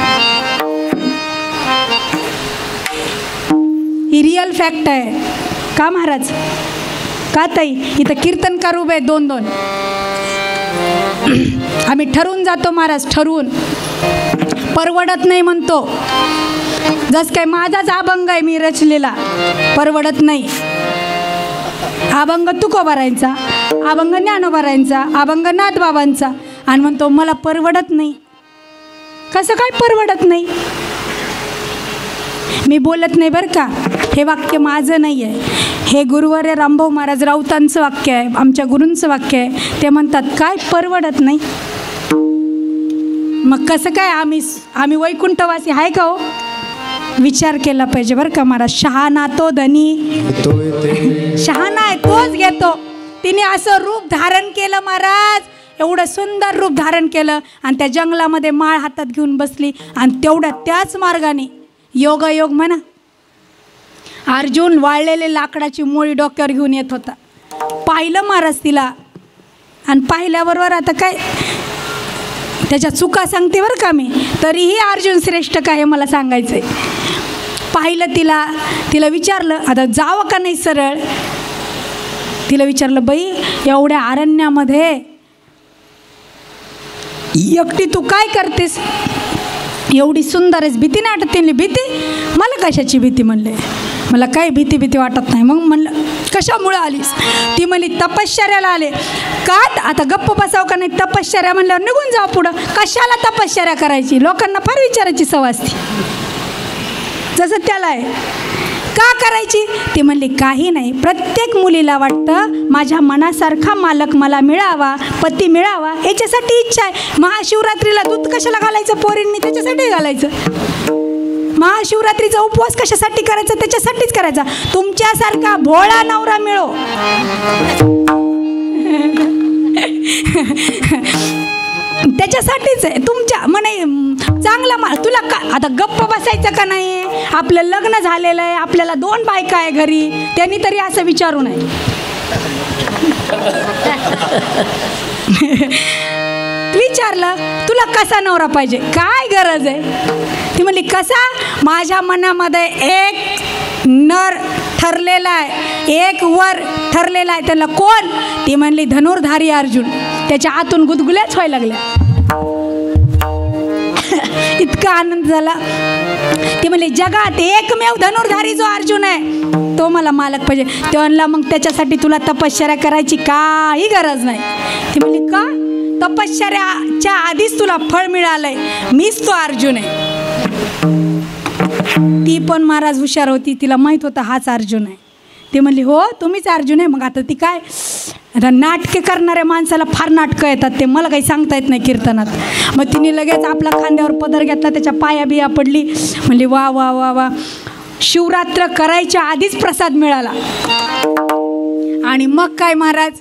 ही रिअल फॅक्ट आहे का महाराज? का ताई? इथं कीर्तनकार उभे 2-2. आम्ही ठरवून जातो महाराज, ठरवून. परवडत नाही म्हणतो. जस काय माझाच अभंग आहे मी रचलेला, परवडत नाही. अभंग तुकोबारायांचा, अभंग ज्ञानोबारायांचा, अभंग नाथबाबांचा, आणि म्हणतो मला परवडत नाही. कसं काय परवडत नाही? मी बोलत नाही बरं का, हे वाक्य माझं नाही आहे, हे गुरुवर्य रामभाऊ महाराज राऊतांचं वाक्य आहे, आमच्या गुरूंचं वाक्य आहे. ते म्हणतात काय परवडत नाही. मग कसं काय आम्ही वैकुंठवासी आहे का हो? विचार केला पाहिजे बरं का महाराज. शहाणा तो धनी, शहाणा आहे तोच घेतो. तिने असं रूप धारण केलं महाराज, एवढं सुंदर रूप धारण केलं, आणि त्या जंगलामध्ये माळ हातात घेऊन बसली, आणि तेवढ्या त्याच मार्गाने योगायोग म्हणा. अर्जुन वाळलेले लाकडाची मोळी डोक्यावर घेऊन येत होता. पाहिलं महाराज तिला, आणि पाहिल्याबरोबर आता काय त्याच्या चुका सांगते बरं का मी, तरीही अर्जुन श्रेष्ठ काय हे मला सांगायचं आहे. पाहिलं तिला विचारलं आता जावं का नाही सरळ. तिला विचारलं बाई एवढ्या अरण्यामध्ये एकटी तू काय करतेस? एवढी सुंदर आहेस, भीती नाही वाटत? त्यांनी भीती? मला कशाची भीती म्हणले, मला काही भीती वाटत नाही. मग म्हणलं कशामुळं आलीस? ती म्हणली तपश्चर्याला आले. का? आता गप्प बसावं का नाही? तपश्चर्या म्हणल्यावर निघून जावं पुढं. कशाला तपश्चर्या करायची? लोकांना फार विचारायची सवय असते, जसं त्याला आहे. का करायची? ती म्हणली काही नाही, प्रत्येक मुलीला वाटतं माझ्या मनासारखा मालक मला मिळावा, पती मिळावा, याच्यासाठी इच्छा आहे. महाशिवरात्रीला दूध कशाला घालायचं पोरींनी? त्याच्यासाठी घालायचं. महाशिवरात्रीचा उपवास कशासाठी करायचा? त्याच्यासाठीच करायचा. तुमच्यासारखा भोळा नवरा मिळो त्याच्यासाठीच आहे. तुमच्या म्हणे चांगला तुला का आता गप्प बसायचं का नाही? आपलं लग्न झालेलं आहे, आपल्याला 2 बायका आहे घरी, त्यांनी तरी असं विचारू नये. विचारलं तुला कसा नवरा पाहिजे, काय गरज आहे? ती म्हणली कसा? माझ्या मनामध्ये एक नर ठरलेला आहे, एक वर ठरलेला आहे. त्याला कोण? ती म्हणली धनुर्धारी अर्जुन. त्याच्या आतून गुदगुल्याच व्हायला लागल्या. इतका आनंद झाला. ती म्हणली जगात एकमेव धनुर्धारी जो अर्जुन आहे तो मला मालक पाहिजे. ते म्हणला मग त्याच्यासाठी तुला तपश्चर्या करायची काही गरज नाही. ती म्हणली का? तपश्चर्याच्या आधीच तुला फळ मिळालंय, मीच तो अर्जुन आहे. ती पण महाराज हुशार होती, तिला माहीत होतं हाच अर्जुन आहे. ती म्हणली हो तुम्हीच अर्जुन आहे. मग आता ती काय, आता नाटके करणाऱ्या माणसाला फार नाटकं येतात, ते मला काही सांगता येत नाही कीर्तनात. मग तिने लगेच आपला खांद्यावर पदर घेतला, त्याच्या पाया बिया पडली. म्हणली वा वा वा वा, शिवरात्र करायच्या आधीच प्रसाद मिळाला. आणि मग काय महाराज,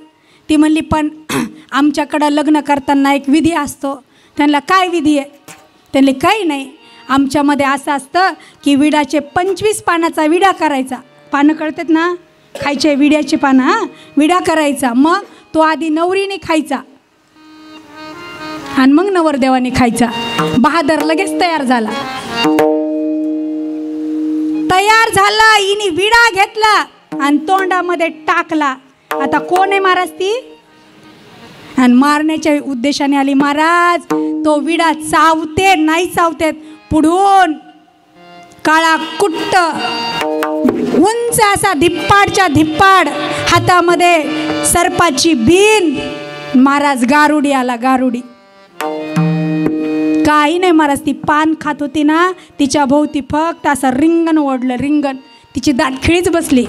ती म्हणली पण आमच्याकडं लग्न करताना एक विधी असतो. त्यांना काय विधी आहे? त्यांनी काही नाही, आमच्यामध्ये असं असतं की विडाचे 25 पानाचा विडा करायचा. पानं कळतात ना, खायचे विड्याचे पानं. हां, विडा करायचा. मग तो आधी नवरीने खायचा आणि मग नवरदेवाने खायचा. बहादर लगेच तयार झाला. हिने विडा घेतला आणि तोंडामध्ये टाकला. आता कोण आहे महाराज ती? आणि मारण्याच्या उद्देशाने आली. महाराज तो विडा चावते नाही चावतेत, पुढून काळा कुट्ट उंच असा धिप्पाडच्या धिप्पाड, हातामध्ये सर्पाची बीन. महाराज गारुडी आला, गारुडी. काही नाही महाराज, ती पान खात होती ना, तिच्या भोवती फक्त असं रिंगण ओढलं, रिंगण. तिची दातखिळीच बसली.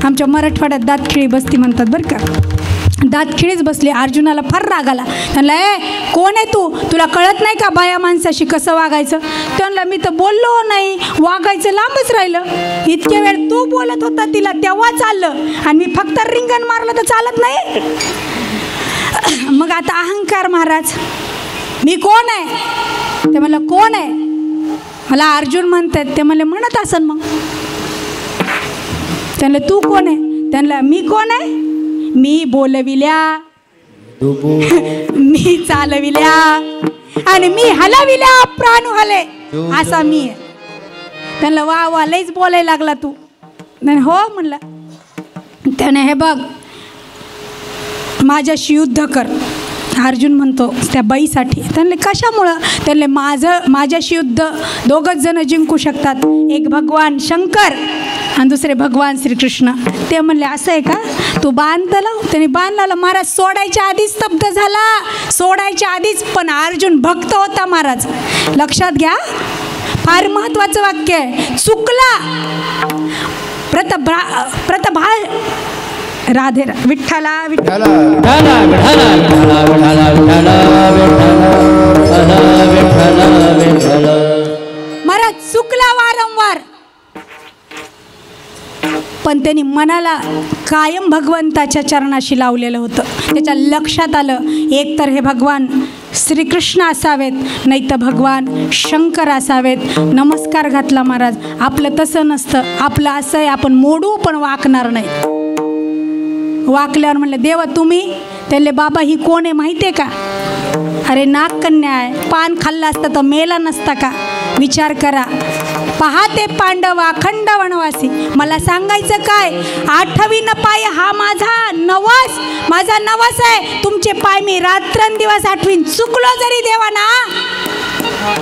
आमच्या मराठवाड्यात दातखिळी बसती म्हणतात बरं का. दातखिळीच बसली. अर्जुनाला फार राग आला. त्यांना कोण आहे तू, तुला कळत नाही का बाया माणसाशी कसं वागायचं? त्यांना मी तर बोललो नाही, वागायचं लांबच राहिलं. इतक्या वेळ तू बोलत होता तिला तेव्हा चाललं, आणि मी फक्त रिंगण मारलं तर चालत नाही? मग आता अहंकार महाराज, मी कोण आहे? ते म्हणलं कोण आहे? मला अर्जुन म्हणतात. ते म्हणले म्हणत असन मग. त्यांना तू कोण आहे? त्यांना मी कोण आहे? मी बोलविल्या, मी चालविल्या, आणि मी हलविल्या प्राण हले, असा मी आहे. त्यांना वा वा लईच बोलायला लागला तू. हो म्हणलं. त्याने हे बघ माझ्याशी युद्ध कर. अर्जुन म्हणतो त्या बाईसाठी. त्यांना कशामुळं? त्यांना माझ्याशी युद्ध दोघंच जण जिंकू शकतात, एक भगवान शंकर आणि दुसरे भगवान श्रीकृष्ण. ते म्हणले असं आहे का? तू बाण लाव. त्याने बाण लावला. महाराज सोडायच्या आधीच स्तब्ध झाला, सोडायच्या आधीच. पण अर्जुन भक्त होता महाराज, लक्षात घ्या. फार महत्वाचं वाक्य आहे. चुकला प्रतभा राधे विठ्ठला विठ्ठला महाराज चुकला वारंवार, पण त्यांनी मनाला कायम भगवंताच्या चरणाशी लावलेलं होतं. त्याच्या लक्षात आलं एक तर हे भगवान श्रीकृष्ण असावेत, नाही तर भगवान शंकर असावेत. नमस्कार घातला महाराज. आपलं तसं नसतं. आपलं असं आहे, आपण मोडू पण वाकणार नाही. वाकल्यावर म्हणलं देवा तुम्ही? त्याले बाबा ही कोण आहे माहिती आहे का? अरे नागकन्या आहे. पान खाल्लं असतं तर मेला नसता का? विचार करा. पाहते पांडव अखंड वनवासी. मला सांगायचं काय? 8वीन पाय हा माझा नवस, माझा नवस आहे. तुमचे पाय मी रात्रंदिवस आठवीन. चुकलो जरी देवा ना,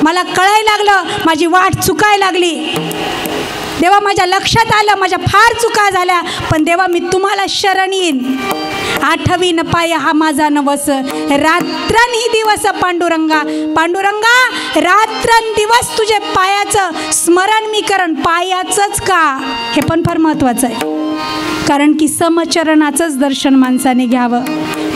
मला कळायला लागलं, माझी वाट चुकायला लागली. देवा माझ्या लक्षात आलं माझ्या फार चुका झाल्या, पण देवा मी तुम्हाला शरण येईन. 8वीन पाय हा माझा नवस, रात्रंही दिवस पांडुरंगा. पांडुरंगा रात्रंदिवस तुझे पायाचं स्मरण मी करण. पायाचंच का? हे पण फार महत्त्वाचं आहे. कारण की समचरणाचंच दर्शन माणसाने घ्यावं.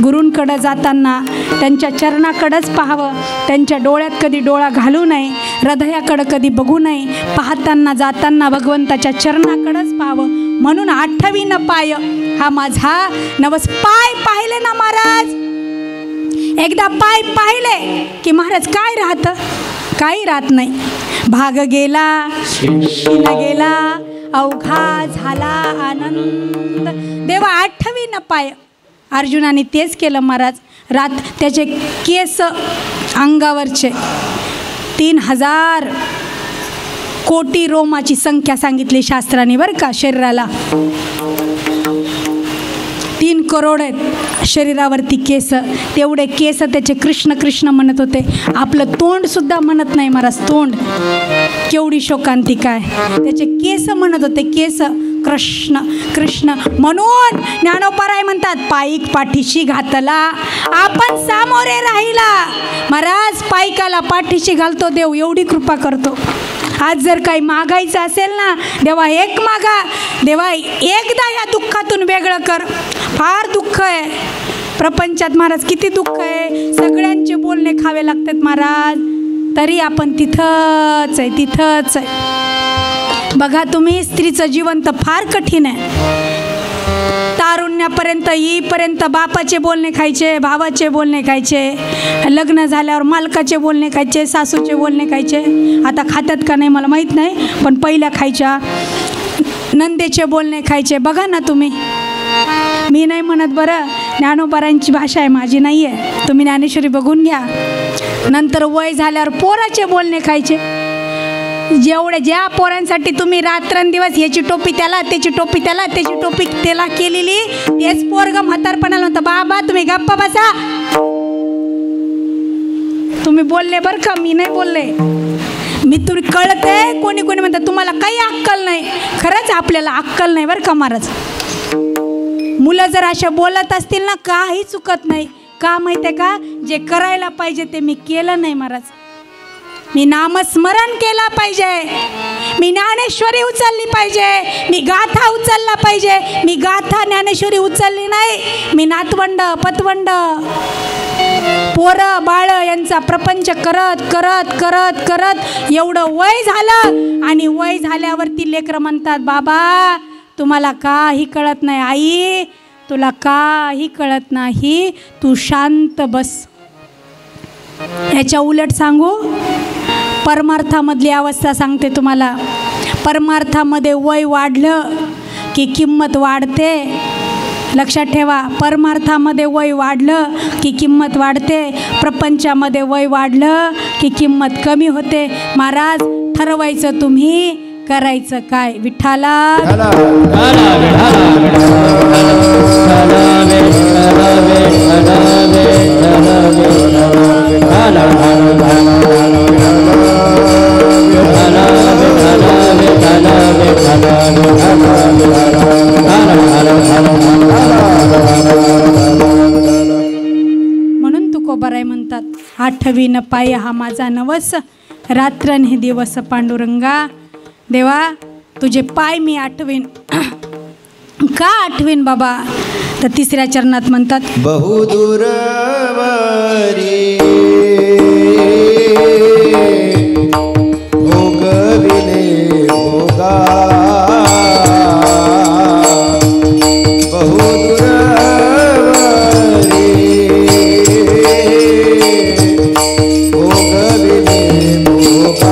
गुरूंकडं जाताना त्यांच्या चरणाकडंच पाहावं. त्यांच्या डोळ्यात कधी डोळा घालू नये, हृदयाकडं कधी बघू नये. पाहताना जाताना भगवंताच्या चरणाकडंच पाहावं. म्हणून 8वीन पाय हा माझा नवस. पाय पाहिले ना महाराज, एकदा पाय पाहिले की महाराज काय राहतं? काही राहत नाही. भाग गेला, शिन गेला, अवघा झाला आनंद. देवा 8वीन पाय. अर्जुनाने तेच केलं महाराज. त्याचे केस अंगावरचे 3000 कोटी रोमाची संख्या सांगितली शास्त्राने बरं का. शरीराला 3 करोड आहेत शरीरावरती केस. तेवढे केस त्याचे कृष्ण कृष्ण म्हणत होते. आपलं तोंड सुद्धा म्हणत नाही महाराज. तोंड केवढी शोकांतिका आहे. त्याचे केस म्हणत होते. केस कृष्ण कृष्ण. म्हणून ज्ञानोपाराय म्हणतात पायीक पाठीशी घातला आपण सामोरे राहिला. महाराज पायिकाला पाठीशी घालतो देव, एवढी कृपा करतो. आज जर काही मागायचं असेल ना, देवा एक मागा. देवा एकदा या दुःखातून वेगळं कर. फार दुःख आहे प्रपंचात महाराज, किती दुःख आहे. सगळ्यांचे बोलणे खावे लागतात महाराज, तरी आपण तिथंच आहे, तिथंच आहे. बघा तुम्ही, स्त्रीचं जीवन तर फार कठीण आहे. तारुण्यापर्यंत येईपर्यंत बापाचे बोलणे खायचे, भावाचे बोलणे खायचे, लग्न झाल्यावर मालकाचे बोलणे खायचे, सासूचे बोलणे खायचे. आता खात्यात का नाही मला माहीत नाही, पण पहिल्या खायच्या. नंदेचे बोलणे खायचे. बघा ना तुम्ही, मी नाही म्हणत बरं, ज्ञानोबारांची भाषा आहे, माझी नाही आहे. तुम्ही ज्ञानेश्वरी बघून घ्या. नंतर वय झाल्यावर पोराचे बोलणे खायचे. ज्या पोरांसाठी तुम्ही रात्रंदिवस याची टोपी त्याला, त्याची टोपी त्याला, त्याची टोपी त्याला केलेली, तेच पोरग म्हातारपणाला म्हणतं बाबा तुम्ही गप्पा बसा. तुम्ही बोलले बरं का, मी नाही बोलले. मी तुला कळते, कोणी कोणी म्हणतात तुम्हाला काही अक्कल नाही. खरंच आपल्याला अक्कल नाही बरं का महाराज. मुलं जर अशा बोलत असतील ना, काही चुकत नाही. का माहिती आहे का, जे करायला पाहिजे ते मी केलं नाही महाराज. मी नामस्मरण केला पाहिजे, मी ज्ञानेश्वरी उचलली पाहिजे, मी गाथा उचलला पाहिजे. मी गाथा ज्ञानेश्वरी उचलली नाही. मी नातवंड पतवंड पोरं बाळ यांचा प्रपंच करत करत करत करत एवढं वय झालं. आणि वय झाल्यावरती लेकरं म्हणतात, बाबा तुम्हाला काही कळत नाही, आई तुला काही कळत नाही, तू शांत बस. याच्या उलट सांगू, परमार्थामधली अवस्था सांगते तुम्हाला. परमार्थामध्ये वय वाढलं की किंमत वाढते. लक्षात ठेवा, परमार्थामध्ये वय वाढलं की किंमत वाढते, प्रपंचामध्ये वय वाढलं की किंमत कमी होते. महाराज ठरवायचं तुम्ही करायचं काय. विठ्ठला म्हणून तुकोबाराय म्हणतात, आठवीन पाय हा माझा नवस, रात्रन हे दिवस पांडुरंगा. देवा तुझे पाय मी आठवीन. का आठवीन बाबा, तर तिसऱ्या चरणात म्हणतात, बहुदूरवरी भोगविले भोगा, बहुदूरवरी भोगविले भोगा.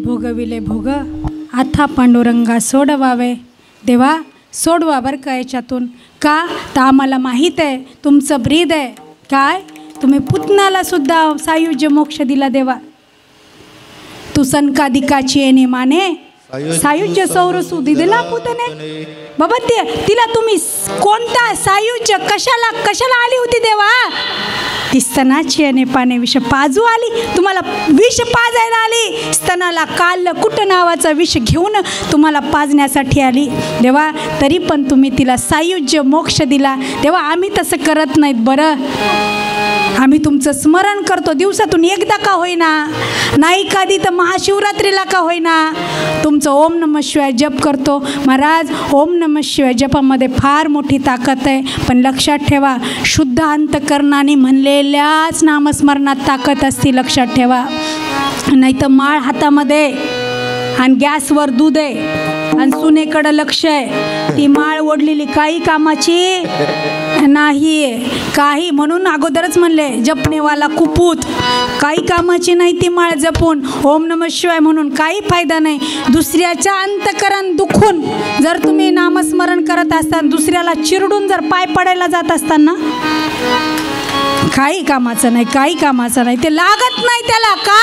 भोगविले भोग, आता पांडुरंगा सोडवावे. देवा सोडवा बरं का याच्यातून. का तर आम्हाला माहीत आहे तुमचं ब्रीद आहे. काय तुम्ही पुतनाला सुद्धा सायुज्य मोक्ष दिला देवा. तू सनकादिकाची येणे माने, सायुज्य सौरसू दिला पुतने. बाबा तिला तुम्ही कोणता सायुज्य कशाला आली होती देवा. ती स्तनाची येणे पाने विष पाजू आली. तुम्हाला विष पाजायला आली. स्तनाला काल कुट नावाचा विष घेऊन तुम्हाला पाजण्यासाठी आली देवा. तरी पण तुम्ही तिला सायुज्य मोक्ष दिला देवा. आम्ही तसं करत नाहीत बरं. आम्ही तुमचं स्मरण करतो, दिवसातून एकदा का होईना, नाही कधी तर महाशिवरात्रीला का होईना तुमचं ओम नमः शिवाय जप करतो. महाराज, ओम नमः शिवाय जपामध्ये फार मोठी ताकद आहे, पण लक्षात ठेवा शुद्ध अंतकरणाने म्हणलेल्याच नामस्मरणात ताकद असते, लक्षात ठेवा. नाही तर माळ हातामध्ये आणि गॅसवर दूध आहे आणि सुनेकडं लक्ष आहे, ती माळ ओढलेली काही कामाची नाही. काही म्हणून अगोदरच म्हणले जपणेवाला कुपूत, काही कामाची नाही ती माळ जपून ओम नमः शिवाय म्हणून काही फायदा नाही. दुसऱ्याच्या अंतकरण दुखून जर तुम्ही नामस्मरण करत असताना, दुसऱ्याला चिरडून जर पाय पडायला जात असताना, काही कामाचं नाही, काही कामाचं नाही, ते लागत नाही त्याला. का?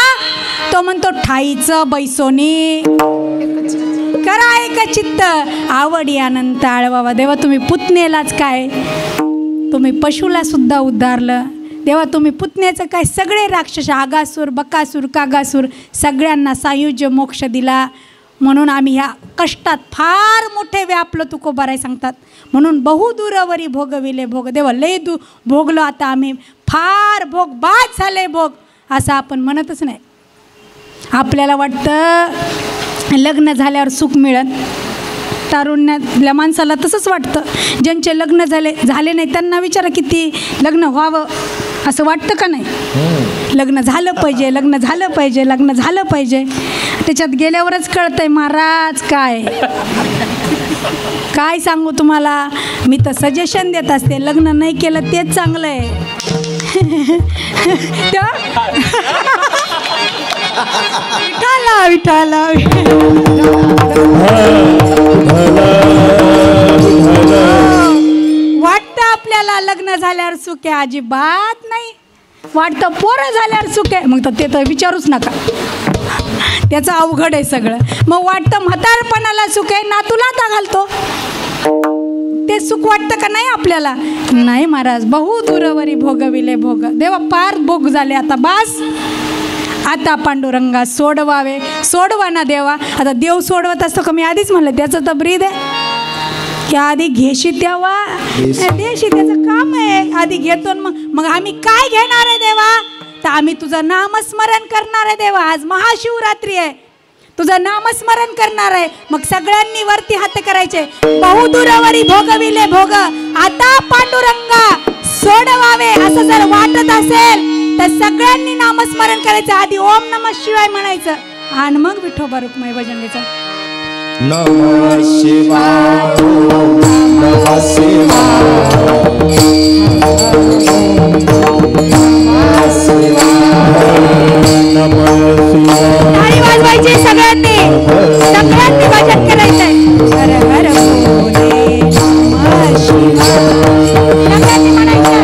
तो म्हणतो ठाईचं बैसोनी करा एक चित्त आवडी अनंत आळवावा. देवा तुम्ही पुतनेलाच काय, तुम्ही पशुला सुद्धा उद्धारलं. देवा तुम्ही पुतण्याचं काय, सगळे राक्षस आगासूर बकासूर कागासूर सगळ्यांना सायुज्य मोक्ष दिला. म्हणून आम्ही ह्या कष्टात फार मोठे व्यापलो तुकोबाराय सांगतात. म्हणून बहुदूरवरी भोगविले भोग. देवा लय भोगलो, आता आम्ही फार भोग बाद झाले भोग असं आपण म्हणतच नाही. आपल्याला वाटतं लग्न झाल्यावर सुख मिळत, तारुण्यातल्या माणसाला तसंच वाटतं. ज्यांचे लग्न झाले नाही त्यांना विचारा किती लग्न व्हावं असं वाटतं का नाही. लग्न झालं पाहिजे, लग्न झालं पाहिजे, लग्न झालं पाहिजे. त्याच्यात गेल्यावरच कळतंय महाराज काय सांगू तुम्हाला. मी तर सजेशन देत असते, लग्न नाही केलं तेच चांगलं आहे. विठाला विठाला वाटतं आपल्याला लग्न झाल्यावर सुख आहे, अजिबात नाही. वाटतं पोरं झाल्यावर सुख आहे, मग तर ते तर विचारूच नका, त्याचं अवघड आहे सगळं. मग वाटतं म्हातारपणाला सुख आहे, नातूला आता घालतो, ते सुख वाटतं का नाही आपल्याला. नाही महाराज, बहुदूरवरी भोगविले भोग. देवा पार भोग झाले, आता बास. आता पांडुरंगा सोडवावे, सोडवा ना देवा. आता देव सोडवत असतो का, मी आधीच म्हणलं त्याचं तर ब्रीद आहे की आधी घेशी तेव्हा देशी, त्याचं काम आहे. आधी घेतो मग आम्ही काय घेणार आहे देवा, तर आम्ही तुझं नामस्मरण करणार आहे देवा. आज महाशिवरात्री आहे, तुझं नामस्मरण करणार आहे. मग सगळ्यांनी वरती हात करायचे. बहुदूरवरी भोगविले भोग, आता पांडुरंगा सोडवावे असं जर वाटत असेल तर सगळ्यांनी नामस्मरण करायचं. आधी ओम नमः शिवाय म्हणायचं आणि मग विठोबा रुक्माई भजन घ्यायचं. नमः शिवाय, नमः शिवाय, टाळी वाजवायची सगळ्यांनी, सगळ्यांनी भजन करायचंय. हर हर भोले नमः शिवाय, सगळ्यांनी म्हणायचंय.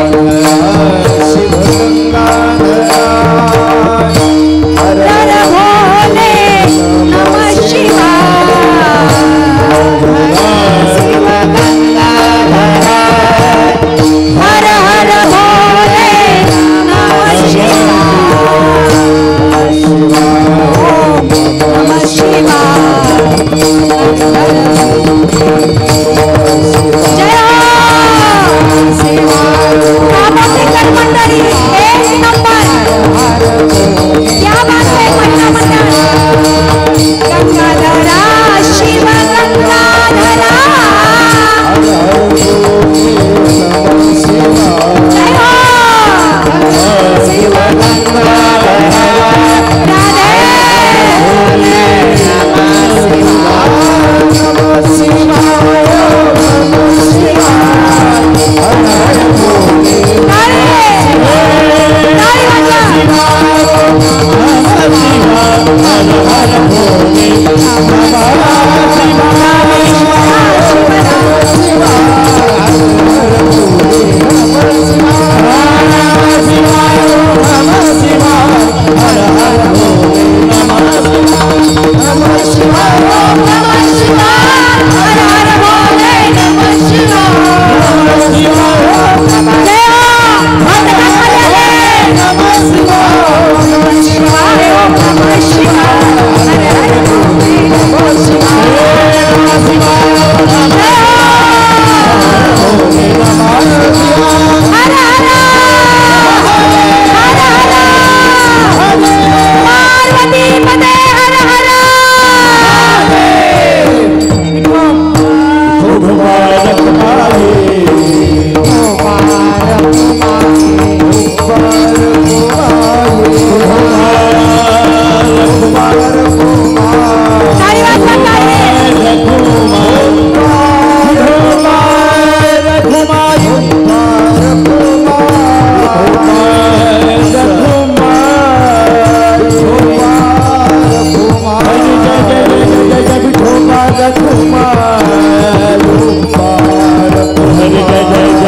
हर भोले नमः शिवाय, शिव गंगाधर, हर हर भोले नमः शिवाय, नमः शिवाय.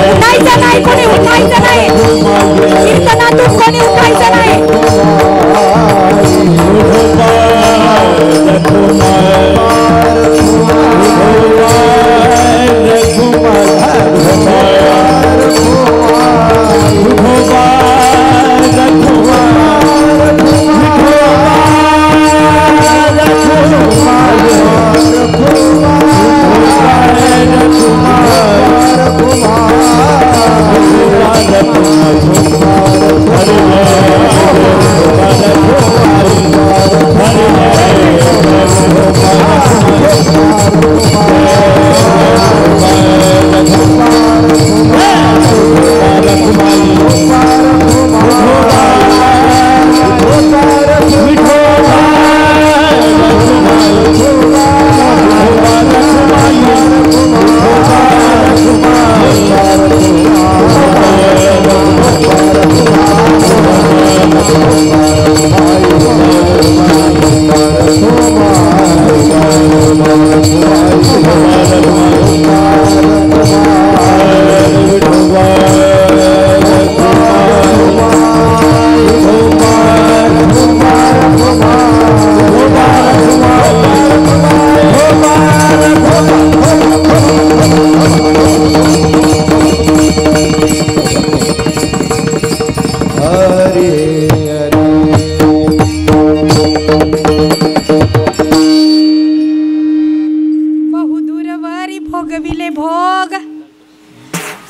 उठायचं नाही, कोणी उठायचं नाही, कीर्तनातून कोणी उठायचं नाही.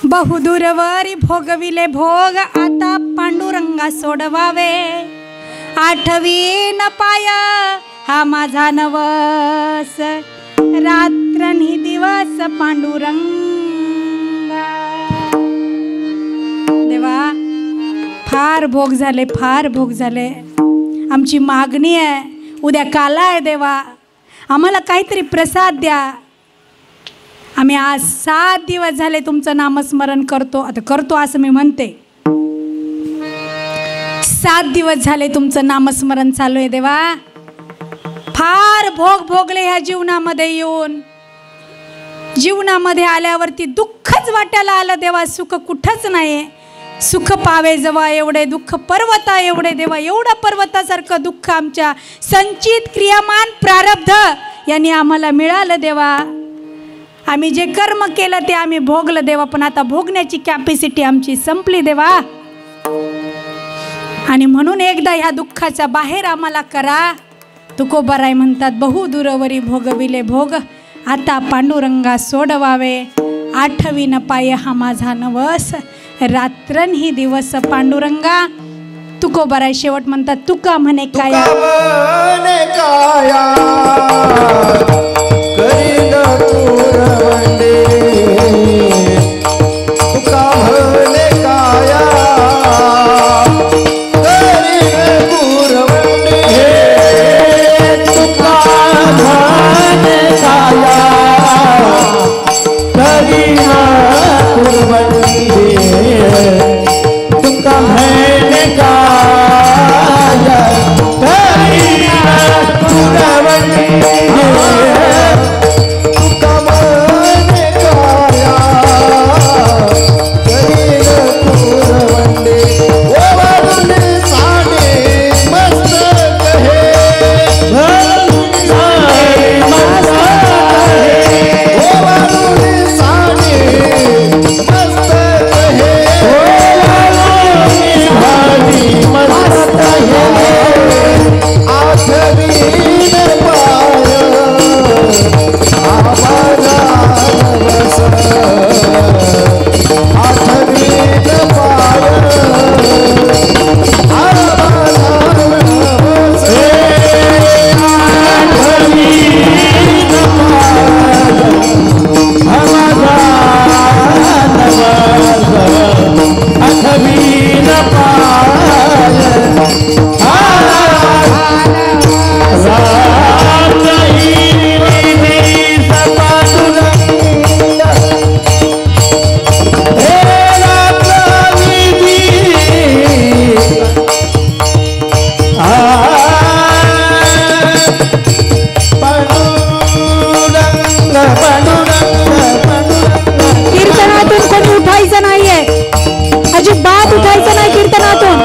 बहुदूरवरी भोगविले भोग, आता पांडुरंगा सोडवावे. आठवीन पाय हा माझा नवस, रात्रनी दिवस पांडुरंगा. देवा, फार भोग झाले, फार भोग झाले. आमची मागणी आहे, उद्या काला आहे देवा, आम्हाला काहीतरी प्रसाद द्या. आम्ही आज 7 दिवस झाले तुमचं नामस्मरण करतो, आता करतो असं मी म्हणते. 7 दिवस झाले तुमचं नामस्मरण चालू आहे देवा. फार भोग भोगले ह्या जीवनामध्ये येऊन. जीवनामध्ये आल्यावरती दुःखच वाटायला आलं देवा, सुख कुठंच नाही. सुख पावे जवा एवढे दुःख पर्वता एवढे देवा, एवढं पर्वतासारखं दुःख आमच्या संचित क्रियामान प्रारब्ध यांनी आम्हाला मिळालं देवा. आम्ही जे कर्म केलं ते आम्ही भोगलं देवा, पण आता भोगण्याची कॅपॅसिटी आमची संपली देवा. आणि म्हणून एकदा ह्या दुःखाच्या बाहेर आम्हाला करा. तुकोबाराय म्हणतात, बहुदूरवरी भोगविले भोग, आता पांडुरंगा सोडवावे. आठवीन पाय हा माझा नवस, रात्रन ही दिवस पांडुरंगा. तुकोबाराय शेवट म्हणतात, तुका म्हणे काया, कीर्तनातून कोणी उठायचं नाहीये, अजिबात उठायचं नाही कीर्तनातून.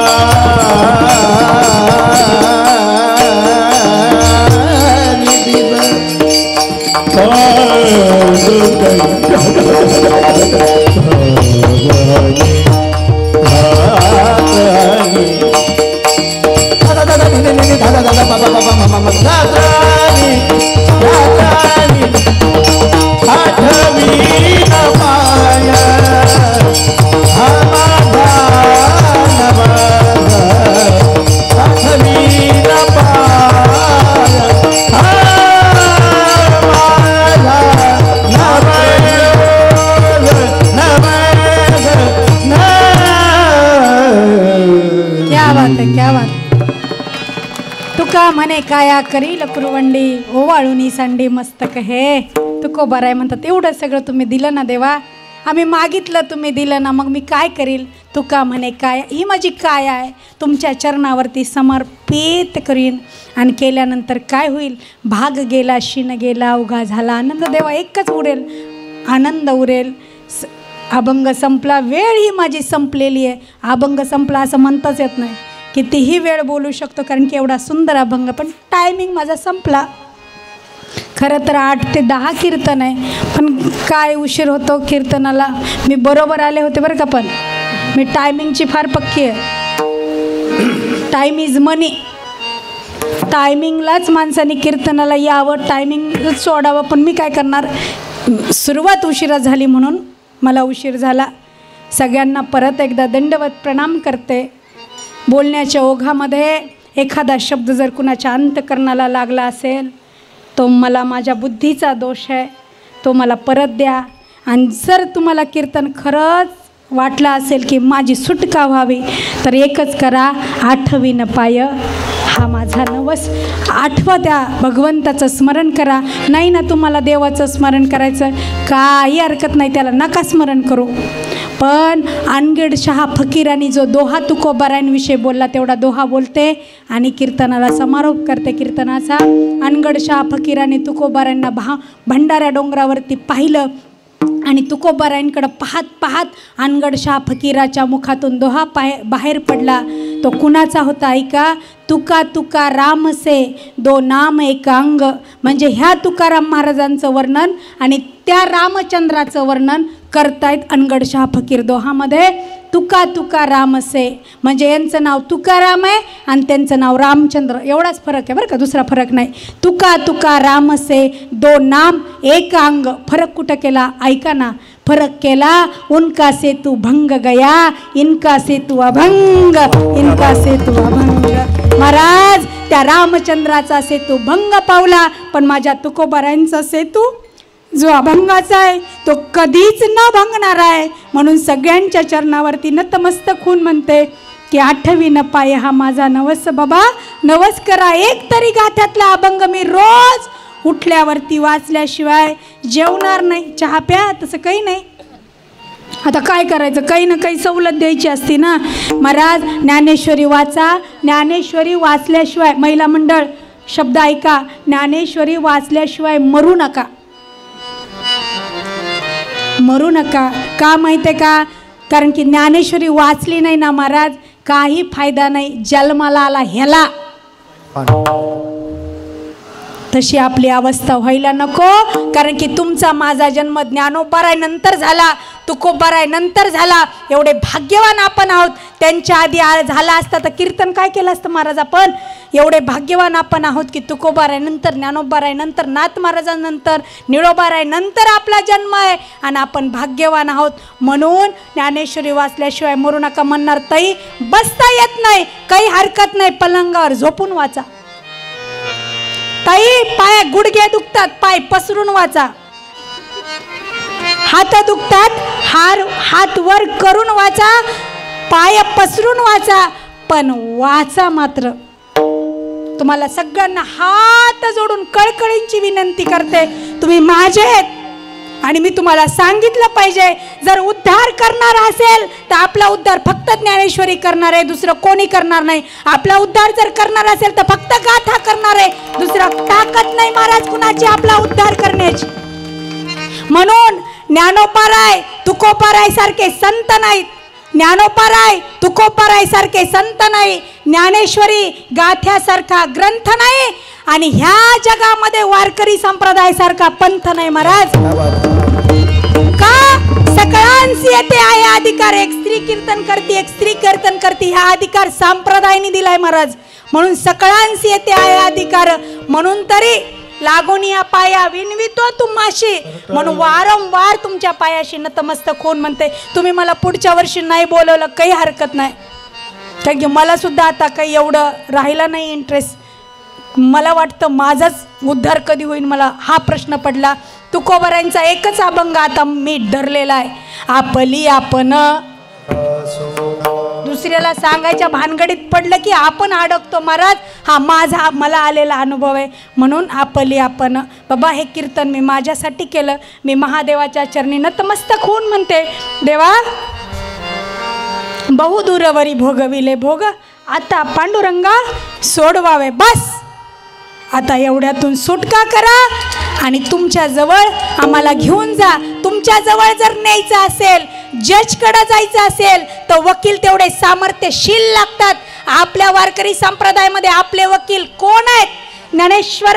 क्या बात. तुका म्हणे काया करील कुरवंडी ओवाळूनी सांडी मस्तक हे. तुको बराय म्हणतात. एवढं सगळं तुम्ही दिलं ना देवा, आम्ही मागितलं तुम्ही दिलं ना, मग मी काय करील. तुका म्हणे काय, ही माझी काय आहे, तुमच्या चरणावरती समर्पित करीन. आणि केल्यानंतर काय होईल. भाग गेला शिन गेला उगा झाला आनंद. देवा एकच उरेल, आनंद उरेल. अभंग संपला, वेळ ही माझी संपलेली आहे. अभंग संपला असं म्हणताच येत नाही, कितीही वेळ बोलू शकतो कारण की एवढा सुंदर अभंग. पण टायमिंग माझा संपला. खरं तर 8 ते 10 कीर्तन आहे, पण काय उशीर होतो कीर्तनाला. मी बरोबर आले होते बरं का, पण मी टायमिंगची फार पक्की आहे. टाईम इज मनी. टायमिंगलाच माणसाने कीर्तनाला यावं, टायमिंग सोडावं. पण मी काय करणार, सुरुवात उशिरा झाली म्हणून मला उशीर झाला. सगळ्यांना परत एकदा दंडवत प्रणाम करते. बोलण्याच्या ओघामध्ये एखादा शब्द जर कुणाच्या अंतकरणाला लागला असेल, तो मला माझ्या बुद्धीचा दोष आहे, तो मला परत द्या. आणि जर तुम्हाला कीर्तन खरंच वाटलं असेल की माझी सुटका व्हावी, तर एकच करा, आठवीन पाय हा माझा नवस. आठवा, त्या भगवंताचं स्मरण करा. नाही ना तुम्हाला देवाचं स्मरण करायचं, काही हरकत नाही, त्याला नका स्मरण करू. पण अनगड शहा फकीरांनी जो दोहा तुकोबारायांविषयी बोलला तेवढा दोहा बोलते आणि कीर्तनाला समारोप करते कीर्तनाचा. अनगड शहा फकीरांनी तुकोबारायांना भंडाऱ्या डोंगरावरती पाहिलं आणि तुकोबारायांकडं पाहत पाहत अनगड शहा फकीराच्या मुखातून दोहा बाहेर पडला. तो कुणाचा होता ऐका. तुका तुका रामसे दो नाम एक अंग. म्हणजे ह्या तुकाराम महाराजांचं वर्णन आणि त्या रामचंद्राचं वर्णन करतायत अनगड शहा फकीर दोहामध्ये. तुका तुका रामसे म्हणजे यांचं नाव तुकाराम आहे आणि त्यांचं नाव रामचंद्र, एवढाच फरक आहे बरं का, दुसरा फरक नाही. तुका तुका रामसे दो नाम एक अंग. फरक कुठं केला ऐका ना. फरक केला, उनका सेतू भंग गया, इनका सेतू अभंग, इनका सेतू अभंग. महाराज त्या रामचंद्राचा सेतू भंग पावला, पण माझ्या तुकोबारायांचा सेतू जो अभंगाचा आहे तो कधीच न भंगणार आहे. म्हणून सगळ्यांच्या चरणावरती नतमस्तक होऊन म्हणते की आठवीन पाय हा माझा नवस. बाबा नवस करा. एक तरी गाथ्यातला अभंग मी रोज उठल्यावरती वाचल्याशिवाय जेवणार नाही. चहा प्या तसं काही नाही. आता काय करायचं, काही ना काही सवलत द्यायची असती ना. महाराज ज्ञानेश्वरी वाचा. ज्ञानेश्वरी वाचल्याशिवाय, महिला मंडळ शब्द ऐका, ज्ञानेश्वरी वाचल्याशिवाय मरू नका. मरू नका. का माहिती आहे का, कारण की ज्ञानेश्वरी वाचली नाही ना महाराज, काही फायदा नाही. जन्माला आला ह्याला, तशी आपली अवस्था व्हायला नको. कारण की तुमचा माझा जन्म ज्ञानोबारायनंतर झाला, तुकोबारायनंतर झाला. एवढे भाग्यवान आपण आहोत. त्यांच्या आधी झाला असता तर कीर्तन काय केलं असतं महाराज आपण. एवढे भाग्यवान आपण आहोत की तुकोबारायनंतर, ज्ञानोबारायनंतर, नाथ महाराजांनंतर, निळोबारायनंतर आपला जन्म आहे आणि आपण भाग्यवान आहोत. म्हणून ज्ञानेश्वरी वाचल्याशिवाय मरू नका. म्हणणार ताई बसता येत नाही, काही हरकत नाही, पलंगावर झोपून वाचा. ताई पाय गुडघे दुखतात, पाय पसरून वाचा. हात दुखतात, हात वर करून वाचा, पाय पसरून वाचा, पण वाचा मात्र. तुम्हाला सगळ्यांना हात जोडून कळकळींची विनंती करते, तुम्ही माझे आहेत आणि मी तुम्हाला सांगितलं पाहिजे. जर उद्धार करणार असेल तर आपला उद्धार फक्त ज्ञानेश्वरी करणार आहे, दुसरं कोणी करणार नाही. आपला उद्धार जर करणार असेल तर फक्त गाथा करणार आहे, दुसरा ताकद नाही महाराज कुणाची आपला उद्धार करण्याची. म्हणून ज्ञानोपाराय तुकोपाराय सारखे संत नाहीत, ज्ञानोपाराय तुकोपाराय सारखे संत नाही, ज्ञानेश्वरी गाथ्यासारखा ग्रंथ नाही, आणि ह्या जगामध्ये वारकरी संप्रदायासारखा पंथ नाही महाराज. का सगळ्यांशी येते आहे अधिकार, एक स्त्री कीर्तन करते एक स्त्री कीर्तन करते, हा अधिकार संप्रदायाने दिलाय महाराज. म्हणून सगळ्यांशी येते आहे अधिकार, म्हणून तरी लागून या पाया विनवितो तुम्हाशी, म्हणून वारंवार तुमच्या पायाशी नतमस्तक होऊन म्हणते. तुम्ही मला पुढच्या वर्षी नाही बोलवलं काही हरकत नाही, कारण की मला सुद्धा आता काही एवढं राहिला नाही इंटरेस्ट. मला वाटतं माझाच उद्धार कधी होईल, मला हा प्रश्न पडला. तुकोबारांचा एकच अभंग आता मी धरलेला आहे, आपली आपण. दुसऱ्याला सांगायच्या भानगडीत पडलं की आपण अडकतो महाराज. हा माझा मला आलेला अनुभव आहे. म्हणून आपली आपण बाबा हे कीर्तन मी माझ्यासाठी केलं. मी महादेवाच्या चरणी नतमस्तक होऊन म्हणते, देवा बहुदूरवरी भोगविले भोग, आता पांडुरंगा सोडवावे बस. आता एवढ्यातून सुटका करा आणि तुमच्या जवळ आम्हाला घेऊन जा. तुमच्या जवळ जर न्यायचं असेल, जजकडे जायचं असेल तर वकील तेवढे सामर्थ्यशील लागतात. आपल्या वारकरी संप्रदायामध्ये आपले वकील कोण आहेत? ज्ञानेश्वर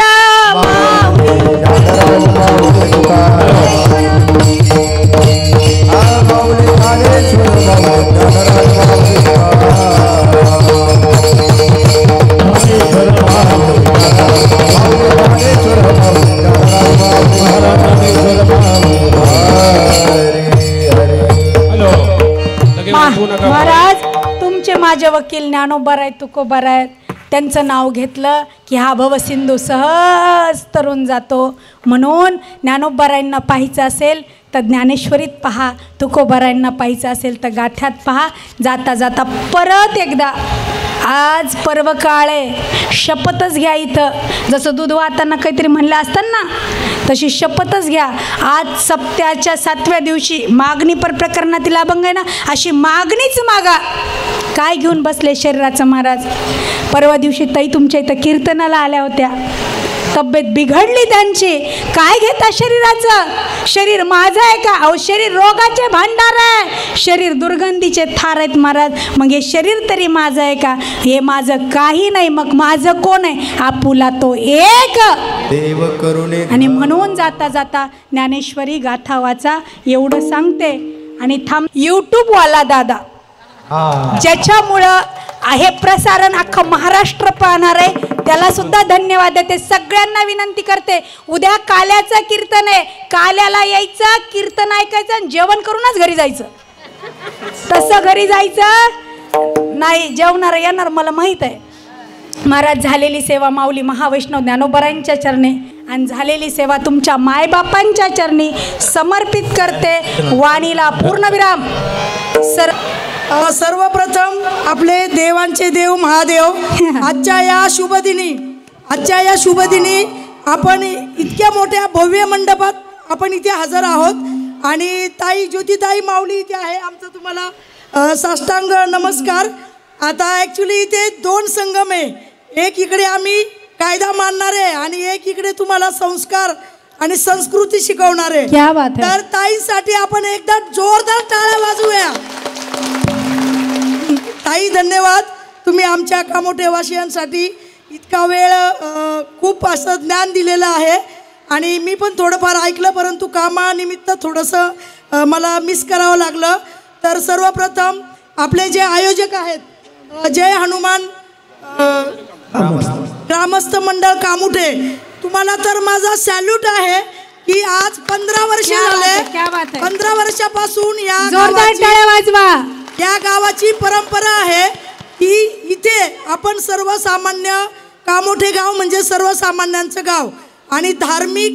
महाराज तुमचे माझे वकील ज्ञानोबा आहेत तुकोबा आहेत. त्यांचं नाव घेतलं की हा भवसिंधू सहज तरून जातो. म्हणून ज्ञानोबारायांना पाहायचं असेल तर ज्ञानेश्वरीत पहा, तुकोबारायांना पाहायचं असेल तर गाठ्यात पहा. जाता जाता परत एकदा आज पर्व काळ आहे, शपथच घ्या. इथं जसं दूध वाहताना काहीतरी म्हणलं असतं ना, तशी शपथच घ्या. आज सप्त्याच्या 7व्या दिवशी मागणी पर प्रकरणातील अभंग आहे ना, अशी मागणीच मागा. काय घेऊन बसले शरीराचं महाराज? परवा दिवशी ताई तुमच्या इथं कीर्तनाला आल्या होत्या, तब्येत बिघडली त्यांची. काय घेता शरीराचं? शरीर माझं आहे का? अहो शरीर रोगाचे भांडार आहे, शरीर दुर्गंधीचे थार आहेत महाराज. मग हे शरीर तरी माझं आहे का? हे माझं काही नाही. मग माझं कोण आहे? आपुला तो एक देव करुणे. आणि म्हणून जाता जाता ज्ञानेश्वरी गाथा वाचा एवढं सांगते. आणि थांब, यूट्यूबवाला दादा ज्याच्यामुळं हे प्रसारण अख्खं महाराष्ट्र पाहणार आहे, त्याला सुद्धा धन्यवाद देते. सगळ्यांना विनंती करते, उद्या काल्याचं कीर्तन आहे, काल्याला यायचं, कीर्तन ऐकायचं आणि जेवण करूनच घरी जायचं. तसं घरी जायचं नाही, जेवणार येणार मला माहीत आहे. महाराज झालेली सेवा माऊली महावैष्णव ज्ञानोबारांच्या चरणी आणि झालेली सेवा तुमच्या मायबापांच्या चरणी समर्पित करते. वाणीला पूर्णविराम. सर्वप्रथम आपले देवांचे देव महादेव, आजच्या या शुभ दिनी आपण इतक्या मोठ्या भव्य मंडपात आपण इथे हजर आहोत. आणि ताई ज्योतिताई माऊली इथे आहे. आमचं तुम्हाला साष्टांग नमस्कार. आता ॲक्च्युली इथे 2 संगम आहे, एक इकडे आम्ही कायदा मानणारे आणि एक इकडे तुम्हाला संस्कार आणि संस्कृती शिकवणारे. तर ताईंसाठी आपण एकदा जोरदार टाळ्या वाजवूया. ताई धन्यवाद, तुम्ही आमच्या कामोठेवासियांसाठी इतका वेळ खूप असं ज्ञान दिलेलं आहे. आणि मी पण थोडंफार ऐकलं, परंतु कामानिमित्त थोडंसं मला मिस करावं लागलं. तर सर्वप्रथम आपले जे आयोजक आहेत, जय हनुमान ग्रामस्थ मंडळ कामुठे, तुम्हाला तर माझा सॅल्यूट आहे की आज 15 वर्ष झाले. 15 वर्षापासून या गावाची परंपरा आहे की इथे आपण सर्वसामान्य, कामोठे गाव म्हणजे सर्वसामान्यांचं गाव आणि धार्मिक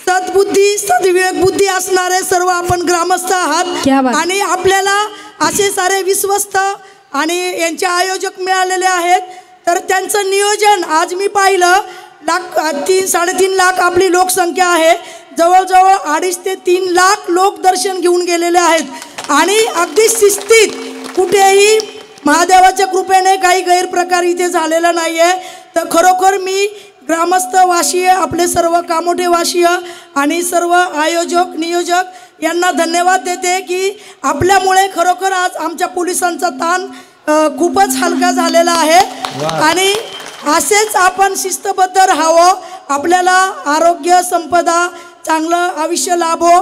सद्बुद्धी सद्विवेक बुद्धी असणारे सर्व आपण ग्रामस्थ आहात. आणि आपल्याला असे सारे विश्वस्त आणि यांचे आयोजक मिळालेले आहेत. तर त्यांचं नियोजन आज मी पाहिलं, 3-3.5 लाख आपली लोकसंख्या आहे. जवळजवळ 2.5 ते 3 लाख लोक दर्शन घेऊन गेलेले आहेत. आणि अगदी शिस्तीत, कुठेही महादेवाच्या कृपेने काही गैरप्रकार इथे झालेला नाही आहे. तर खरोखर मी ग्रामस्थ वासीय, आपले सर्व कामोठे वासीय आणि सर्व आयोजक नियोजक यांना धन्यवाद देते की आपल्यामुळे खरोखर आज आमच्या पोलिसांचा ताण खूपच हलका झालेला आहे. आणि असेच आपण शिस्तबद्ध राहावं, आपल्याला आरोग्य संपदा चांगलं आयुष्य लाभो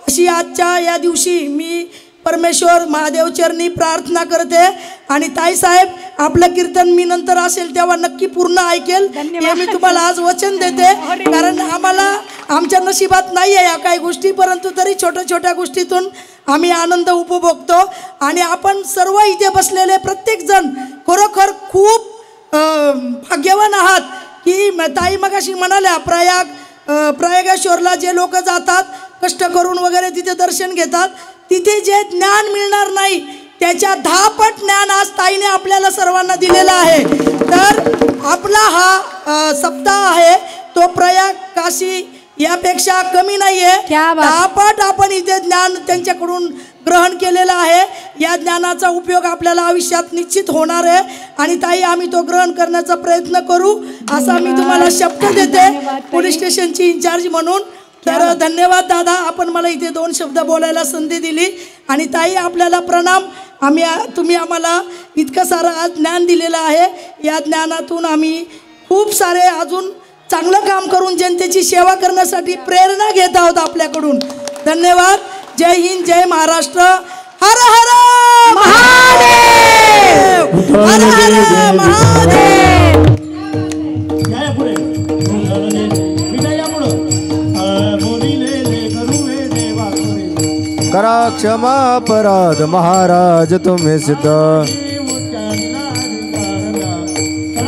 अशी आजच्या या दिवशी मी परमेश्वर महादेव चरणी प्रार्थना करते. आणि ताईसाहेब, आपलं कीर्तन मी नंतर असेल तेव्हा नक्की पूर्ण ऐकेल हे मी तुम्हाला आज वचन देते. कारण आम्हाला आमच्या नशिबात नाही आहे या काही गोष्टी, परंतु तरी छोट्या छोट्या गोष्टीतून आम्ही आनंद उपभोगतो. आणि आपण सर्व इथे बसलेले प्रत्येकजण खरोखर खूप भाग्यवान आहात की ताई मगाशी म्हणाल्या प्रयागेश्वरला जे लोक जातात कष्ट करून वगैरे तिथे दर्शन घेतात, तिथे जे ज्ञान मिळणार नाही त्याच्या 10 पट ज्ञान आज ताईने आपल्याला सर्वांना दिलेलं आहे. तर आपला हा सप्ताह आहे तो प्रयाग काशी यापेक्षा कमी नाही आहे. 10 पट आपण इथे ज्ञान त्यांच्याकडून ग्रहण केलेलं आहे. या ज्ञानाचा उपयोग आपल्याला आयुष्यात निश्चित होणार आहे. आणि ताई, आम्ही तो ग्रहण करण्याचा प्रयत्न करू असा मी तुम्हाला शब्द देते पोलीस स्टेशनची इन्चार्ज म्हणून. तर धन्यवाद दादा, आपण मला इथे 2 शब्द बोलायला संधी दिली. आणि ताई, आपल्याला प्रणाम. तुम्ही आम्हाला इतकं सारं आज ज्ञान दिलेलं आहे. या ज्ञानातून आम्ही खूप सारे अजून चांगलं काम करून जनतेची सेवा करण्यासाठी प्रेरणा घेत आहोत आपल्याकडून. धन्यवाद. जय हिंद, जय महाराष्ट्र. हर हर महादेव, हर हर महादेव. करा क्षमा अपराध महाराज तुम्ही सिद्ध,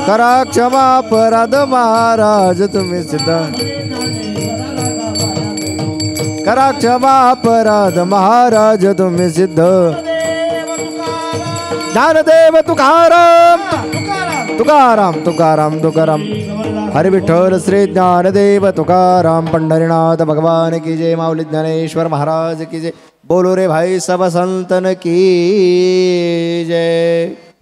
करा क्षमा अपराध महाराज तुम्ही सिद्ध, करा क्षमा अपराध महाराज तुम्ही सिद्ध. ज्ञानदेव तुकाराम, तुकाराम तुकाराम तुकाराम. हरि विठ्ठल श्री ज्ञानदेव तुकाराम. पंढरीनाथ भगवान की जय. माऊली ज्ञानेश्वर महाराज की जय. बोलो रे भाई सब संतन की जय.